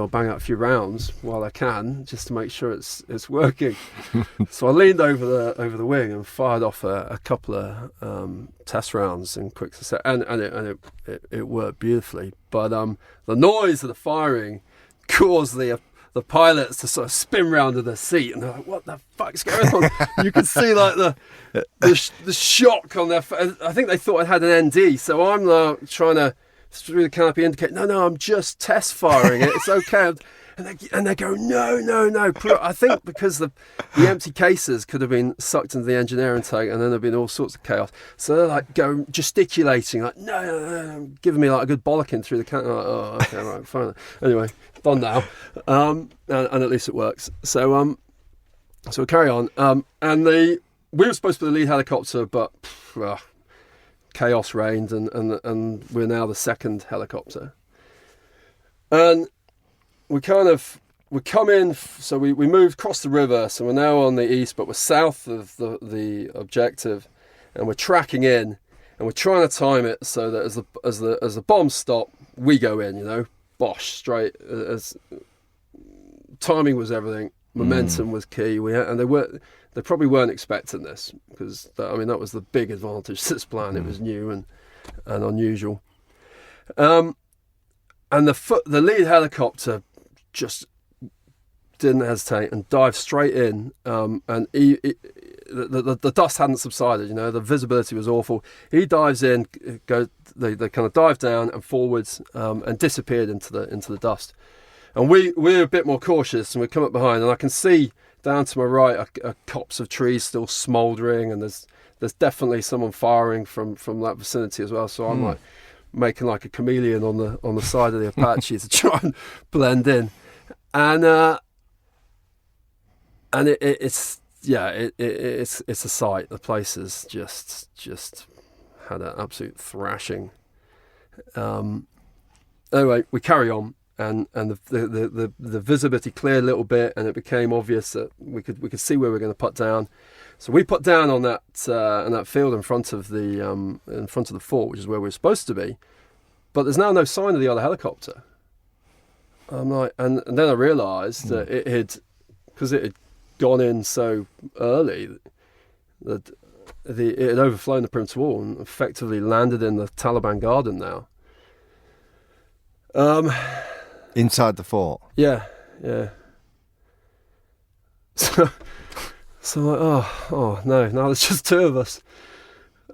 [SPEAKER 2] bang out a few rounds while I can, just to make sure it's working. So I leaned over the wing and fired off a couple of test rounds in quick succession, and it worked beautifully. But the noise of the firing caused the pilots to sort of spin round in their seat, and they're like, "What the fuck's going on?" You could see like the shock on their face. I think they thought I had an ND, so I'm like trying to, through the canopy, indicate, no, I'm just test firing it. It's okay. And they go, no. I think because the empty cases could have been sucked into the engineering tank, and then there'd been all sorts of chaos. So they're like gesticulating, like no, giving me like a good bollocking through the canopy. Like, oh, okay, right, fine. Anyway, done now. And at least it works. So we carry on. And we were supposed to be the lead helicopter, but chaos reigned, and we're now the second helicopter. And we come in, so we moved across the river, so we're now on the east, but we're south of the objective, and we're tracking in, and we're trying to time it so that as the bombs stop, we go in, you know, bosh, straight. As timing was everything, momentum was key. They probably weren't expecting this, because that was the big advantage to this plan. It was new and unusual. And the lead helicopter just didn't hesitate and dived straight in. And the dust hadn't subsided. You know, the visibility was awful. He dives in, they kind of dive down and forwards, and disappeared into the dust. And we're a bit more cautious, and we come up behind, and I can see down to my right a copse of trees still smouldering, and there's definitely someone firing from that vicinity as well. So I'm like making like a chameleon on the side of the Apache to try and blend in, and it's a sight. The place is just had an absolute thrashing. Anyway, we carry on. And the visibility cleared a little bit, and it became obvious that we could see where we were going to put down. So we put down on that field in front of the fort, which is where we were supposed to be. But there's now no sign of the other helicopter. I'm like, and then I realised that because it had gone in so early, that it had overflown the perimeter wall and effectively landed in the Taliban garden now.
[SPEAKER 1] Inside the fort? Yeah.
[SPEAKER 2] So I'm like, oh no, now there's just 2 of us.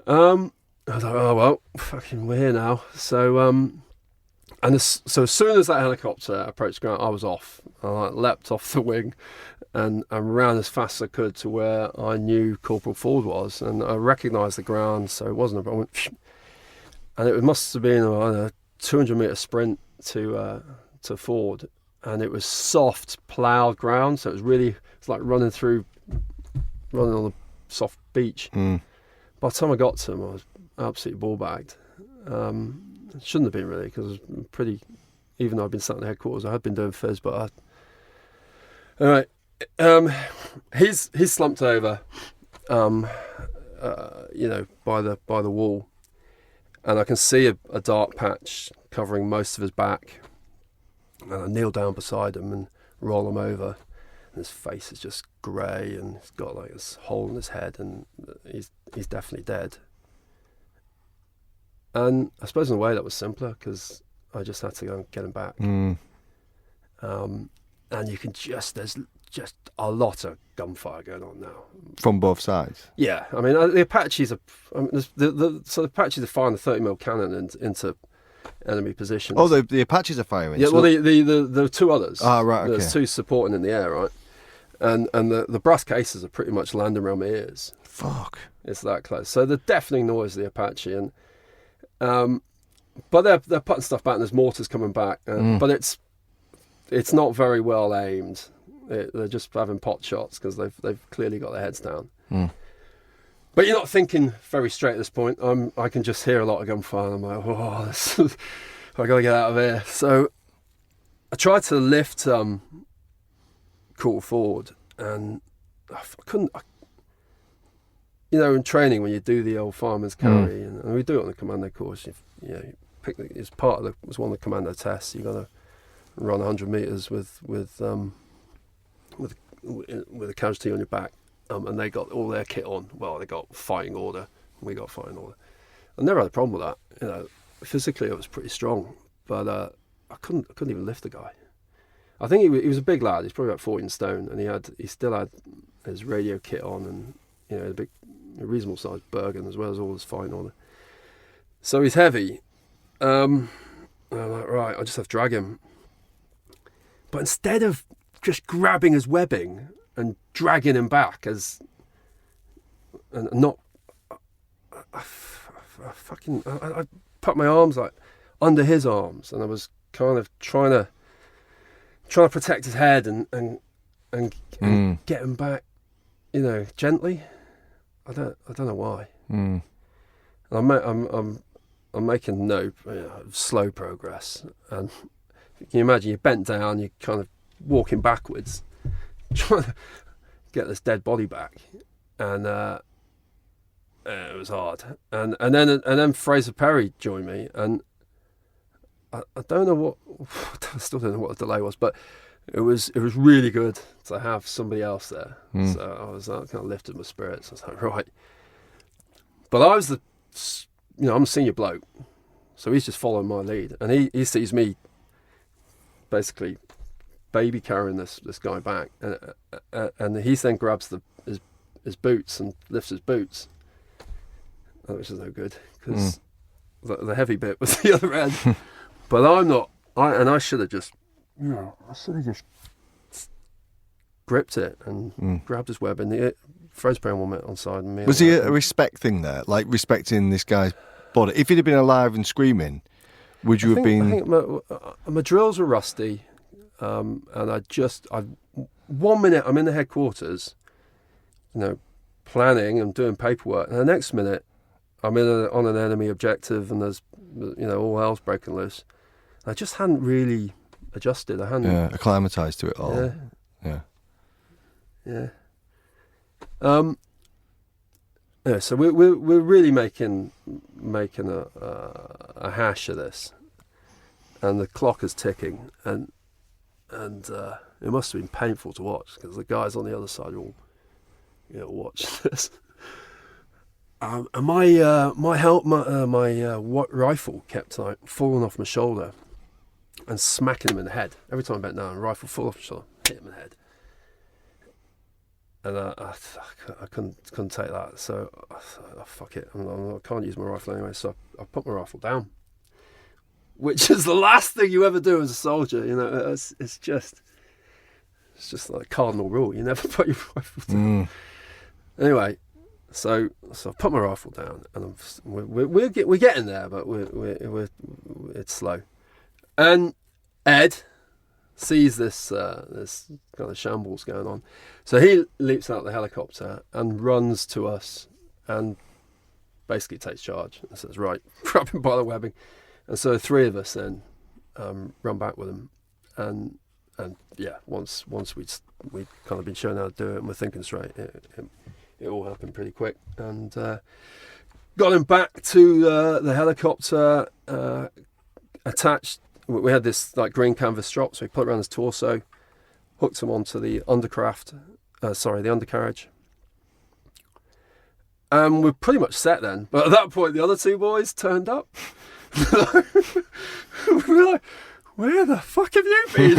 [SPEAKER 2] I was like, oh well, fucking, we're here now. So so as soon as that helicopter approached ground, I was off. I leapt off the wing and ran as fast as I could to where I knew Corporal Ford was, and I recognised the ground, so it wasn't a problem. And it must have been a 200-metre sprint to Ford, and it was soft ploughed ground, so it's like running on a soft beach. By the time I got to him, I was absolutely ball bagged. It shouldn't have been really, because I was pretty, even though I'd been sat in the headquarters, I had been doing fizz, but All right. He's slumped over, by the wall, and I can see a dark patch covering most of his back. And I kneel down beside him and roll him over. And his face is just grey, and he's got like this hole in his head, and he's definitely dead. And I suppose in a way that was simpler because I just had to go and get him back. And you can there's just a lot of gunfire going on now
[SPEAKER 1] From both sides.
[SPEAKER 2] Yeah, I mean the Apaches are. The Apaches are firing a 30mm cannon into enemy positions.
[SPEAKER 1] Oh, the Apaches are firing.
[SPEAKER 2] Yeah, well, the two others.
[SPEAKER 1] Ah, right. Okay.
[SPEAKER 2] There's two supporting in the air, right? And the brass cases are pretty much landing around my ears.
[SPEAKER 1] Fuck.
[SPEAKER 2] It's that close. So they're deafening noise, the Apache, and but they're putting stuff back, and there's mortars coming back, but it's not very well aimed. They're just having pot shots because they've clearly got their heads down. But you're not thinking very straight at this point. I can just hear a lot of gunfire, and I'm like, oh, I got to get out of here. So I tried to lift Cool forward, and I couldn't. In training when you do the old fireman's carry, and we do it on the commando course. You pick it's was one of the commando tests. You got to run 100 meters with a casualty on your back, and they got all their kit on. Well, they got fighting order, and we got fighting order. I never had a problem with that. Physically it was pretty strong, but I couldn't even lift the guy. I think he was a big lad. He's probably about 14 stone, and he still had his radio kit on, and a reasonable sized Bergen as well as all his fighting order. So he's heavy. I'm like, right, I just have to drag him. But instead of just grabbing his webbing and dragging him back I put my arms like under his arms, and I was kind of trying to protect his head and get him back, gently. I don't know why. And I'm making slow progress, and can you imagine, you're bent down, you're kind of walking backwards, trying to get this dead body back, and it was hard. And then Fraser Perry joined me, and I don't know what, I still don't know what the delay was, but it was really good to have somebody else there. So that kind of lifted my spirits. I was like, right. But I was I'm a senior bloke, so he's just following my lead, and he sees me basically baby carrying this guy back, and he then grabs his boots and lifts his boots, which is no good because the heavy bit was the other end. But I'm not. I should have just, gripped it and grabbed his web, and the Fraser Perry one on side and me.
[SPEAKER 1] Was he a respect thing there, like respecting this guy's body? If he'd have been alive and screaming, would you have been?
[SPEAKER 2] I think my drills were rusty, and I 1 minute I'm in the headquarters, planning and doing paperwork, and the next minute I'm on an enemy objective, and there's all hell's breaking loose. I just hadn't really adjusted. I hadn't
[SPEAKER 1] acclimatized to it all.
[SPEAKER 2] Yeah. So we're really making a hash of this, and the clock is ticking, and it must have been painful to watch because the guys on the other side all watch this. And my rifle kept like falling off my shoulder and smacking him in the head every time I bent down. Rifle fall off my shoulder, hit him in the head. And I couldn't take that, so I thought, fuck it, I can't use my rifle anyway, so I put my rifle down, which is the last thing you ever do as a soldier. It's just like a cardinal rule. You never put your rifle down. Anyway, so I put my rifle down, and we're getting there, but it's slow. And Ed sees this kind of shambles going on, so he leaps out of the helicopter and runs to us and basically takes charge and says, right, grab him by the webbing. And so three of us then run back with him, and and yeah, once we'd kind of been shown how to do it and we're thinking straight, it all happened pretty quick. And got him back to the helicopter, attached. We had this like green canvas strap, so we put it around his torso, hooked him onto the the undercarriage. And we're pretty much set then. But at that point, the other two boys turned up. We were like, where the fuck have you been?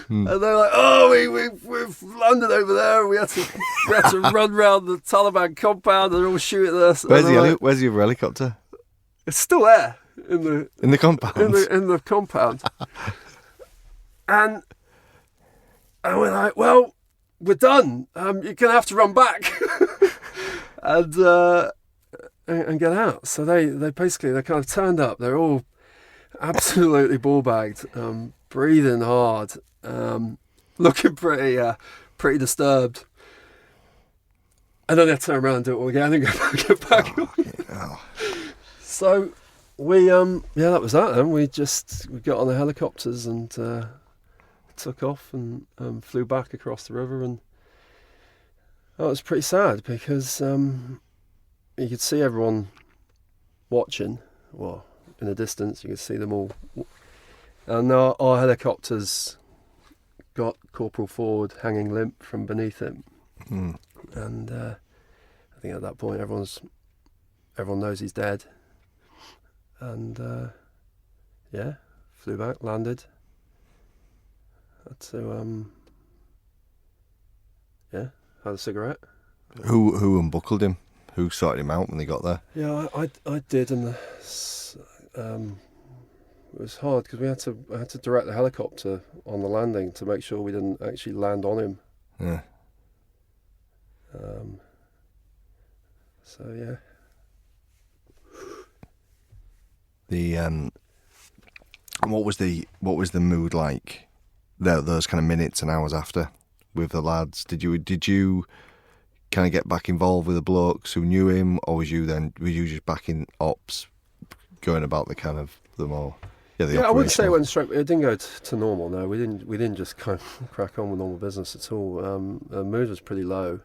[SPEAKER 2] And they're like, oh, we've landed over there. We had to run round the Taliban compound and they're all shooting at us.
[SPEAKER 1] Where's your helicopter?
[SPEAKER 2] It's still there in
[SPEAKER 1] the compound.
[SPEAKER 2] In the compound. And we're like, well, we're done. You're gonna have to run back and get out. So they kind of turned up. They're all absolutely ball bagged, breathing hard, looking pretty disturbed. And then they turn around and do it all again and get back.
[SPEAKER 1] Oh.
[SPEAKER 2] So we that was that. Then we got on the helicopters and took off and flew back across the river, and that was pretty sad because you could see everyone watching. Well, in the distance, you could see them all. And our helicopters got Corporal Ford hanging limp from beneath him.
[SPEAKER 1] Mm.
[SPEAKER 2] And I think at that point, everyone knows he's dead. And flew back, landed. Had to had a cigarette.
[SPEAKER 1] Who unbuckled him? Who sorted him out when they got there?
[SPEAKER 2] Yeah, I did, and it was hard because I had to direct the helicopter on the landing to make sure we didn't actually land on him.
[SPEAKER 1] Yeah.
[SPEAKER 2] So yeah.
[SPEAKER 1] What was the mood like? Those kind of minutes and hours after with the lads. Did you kind of get back involved with the blokes who knew him, or were you just back in ops, going about the kind of the more? Yeah,
[SPEAKER 2] I wouldn't say it went straight. It didn't go to normal. No, we didn't just kind of crack on with normal business at all. The mood was pretty low.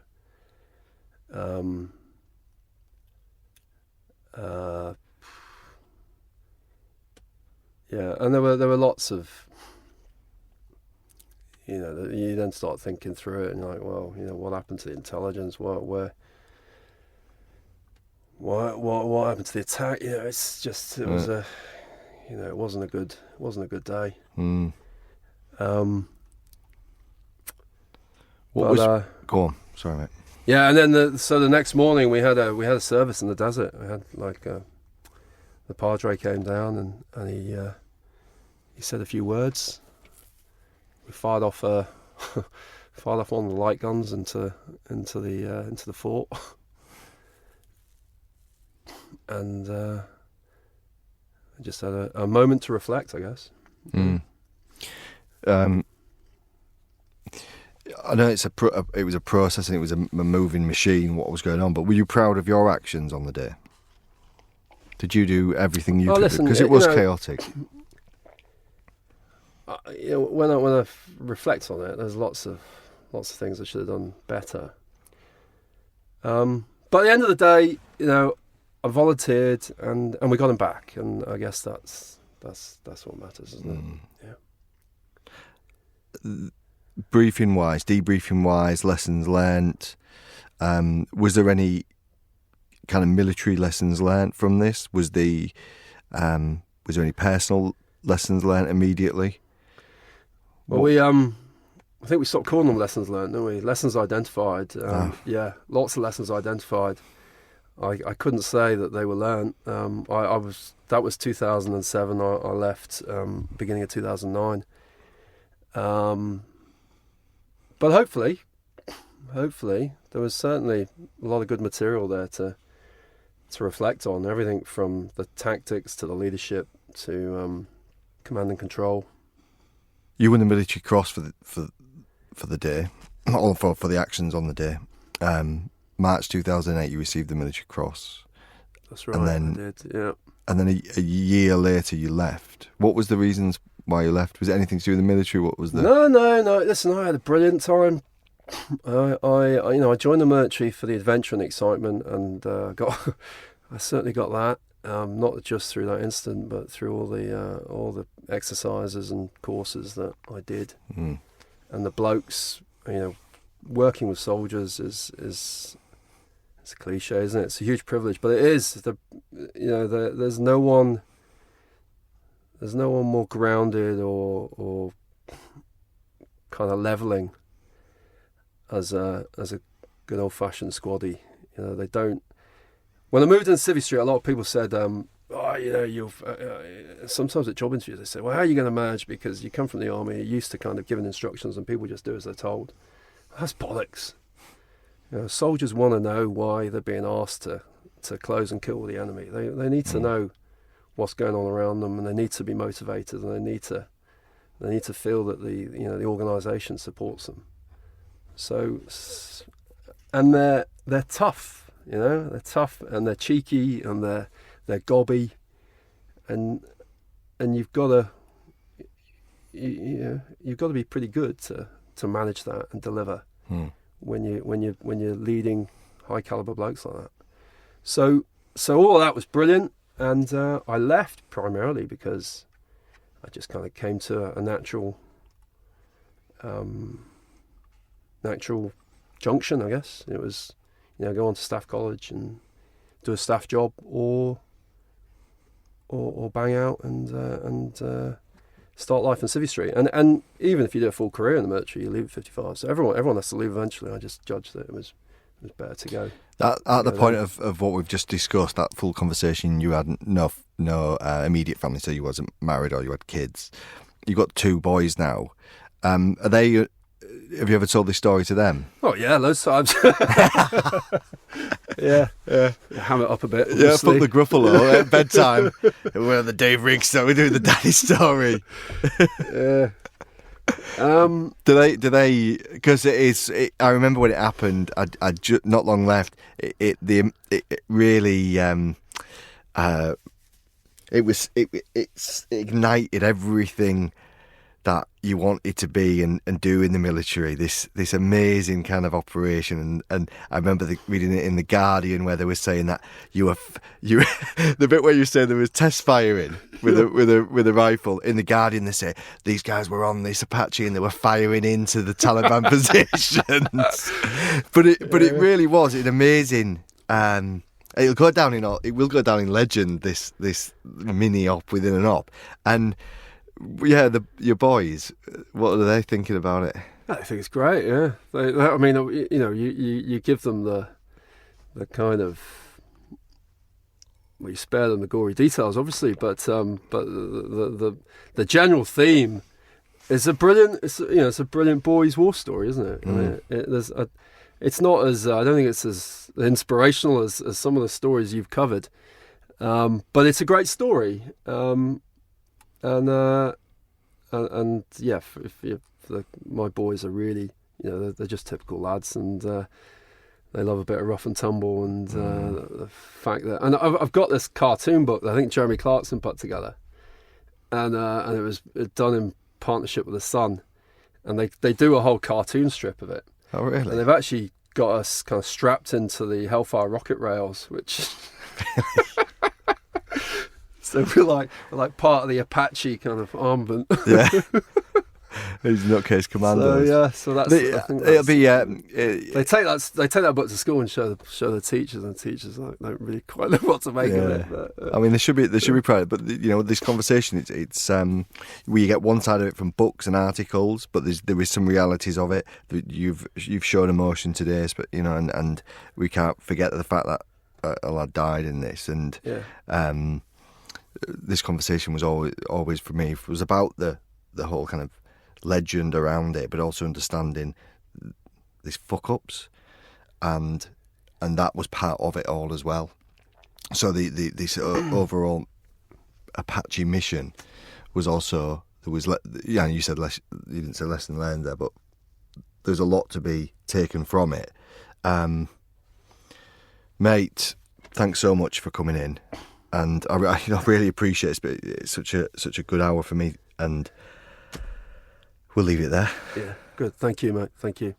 [SPEAKER 2] Yeah, and there were lots of, you then start thinking through it and you're like, well, what happened to the intelligence? What happened to the attack? It's just it was it wasn't a good day.
[SPEAKER 1] Mm. Go on, sorry, mate.
[SPEAKER 2] Yeah, and then the next morning we had a service in the desert. We had the Padre came down and he said a few words. We fired off one of the light guns into the fort, and just had a moment to reflect, I guess.
[SPEAKER 1] Mm. I know it was a process and it was a moving machine, what was going on, but were you proud of your actions on the day? Did you do everything you could do? Because it was chaotic.
[SPEAKER 2] When I reflect on it, there's lots of things I should have done better. But at the end of the day, I volunteered and we got him back, and I guess that's what matters, isn't it?
[SPEAKER 1] Yeah. Debriefing wise, lessons learnt. Was there any kind of military lessons learnt from this? Was there any personal lessons learnt immediately?
[SPEAKER 2] Well, I think we stopped calling them lessons learnt, didn't we? Lessons identified. Yeah, lots of lessons identified. I couldn't say that they were learnt. That was 2007. I left beginning of 2009. But hopefully, there was certainly a lot of good material there to reflect on. Everything from the tactics to the leadership to command and control.
[SPEAKER 1] You won the military cross for the day, or for the actions on the day. March 2008, you received the military cross.
[SPEAKER 2] That's right.
[SPEAKER 1] And then
[SPEAKER 2] I did. Yeah.
[SPEAKER 1] And then a year later, you left. What was the reasons why you left? Was it anything to do with the military? What was the...
[SPEAKER 2] No. Listen, I had a brilliant time. I joined the military for the adventure and excitement, and I certainly got that. Not just through that incident, but through all the exercises and courses that I did. And the blokes, working with soldiers is it's a cliche, isn't it? It's a huge privilege, but it is. There's no one more grounded or kind of leveling as a good old fashioned squaddy. They don't. When I moved into Civvy Street, a lot of people said, sometimes at job interviews they say, well, how are you going to manage, because you come from the army, you're used to kind of giving instructions and people just do as they're told. That's bollocks. Soldiers want to know why they're being asked to close and kill the enemy. They need to know what's going on around them, and they need to be motivated, and they need to feel that the organisation supports them. So, and they're tough, they're tough, and they're cheeky, and they're gobby, and you've got to be pretty good to manage that and deliver when you're leading high caliber blokes like that. So all of that was brilliant, and I left primarily because I just kind of came to a natural junction, I guess. It was, go on to staff college and do a staff job, or bang out and start life in Civvy Street. And even if you do a full career in the military, you leave at 55. So everyone has to leave eventually. I just judged that it was better to go.
[SPEAKER 1] At the point of what we've just discussed, that full conversation, you had no immediate family, so you wasn't married or you had kids. You've got 2 boys now. Are they... Have you ever told this story to them?
[SPEAKER 2] Oh yeah, loads of times. yeah. Ham it up a bit.
[SPEAKER 1] Yeah, put the Gruffalo at bedtime. We're on the Dave Rigg story. We're doing the daddy story.
[SPEAKER 2] Yeah.
[SPEAKER 1] Do they? Because I remember when it happened. I not long left. It really. It ignited everything that you wanted to be and do in the military, this amazing kind of operation, and I remember reading it in The Guardian where they were saying that you the bit where you say there was test firing with a rifle. In The Guardian they say these guys were on this Apache and they were firing into the Taliban positions, but it really was an amazing. It will go down in legend, this mini op within an op. And yeah, your boys, what are they thinking about it?
[SPEAKER 2] I think it's great. Yeah, you give them the kind of, well, you spare them the gory details, obviously, but the general theme is a brilliant. It's a brilliant boys' war story, isn't it? It's not as I don't think it's as inspirational as some of the stories you've covered, but it's a great story. My boys are really, they're just typical lads, and they love a bit of rough and tumble, and the fact that, and I've got this cartoon book that I think Jeremy Clarkson put together, and it was done in partnership with the Sun, and they do a whole cartoon strip of it.
[SPEAKER 1] Oh, really?
[SPEAKER 2] And they've actually got us kind of strapped into the Hellfire rocket rails, which. So we're like part of the Apache kind of armament. Yeah,
[SPEAKER 1] these nutcase commandos.
[SPEAKER 2] So that's.
[SPEAKER 1] It'll be.
[SPEAKER 2] They take that book to school and show the teachers, and the teachers don't really quite know what to make of it. But,
[SPEAKER 1] I mean, there should be pride, but this conversation, it's where you get one side of it from books and articles, but there is some realities of it. You've shown emotion today, but and we can't forget the fact that a lad died in this, and this conversation was always for me, it was about the whole kind of legend around it, but also understanding these fuck ups, and that was part of it all as well. So this overall Apache mission was also, there was you said less, you didn't say lesson learned there, but there's a lot to be taken from it. Mate, thanks so much for coming in. And I really appreciate it. It's such a good hour for me And we'll leave it there.
[SPEAKER 2] Yeah, good. Thank you, mate. Thank you.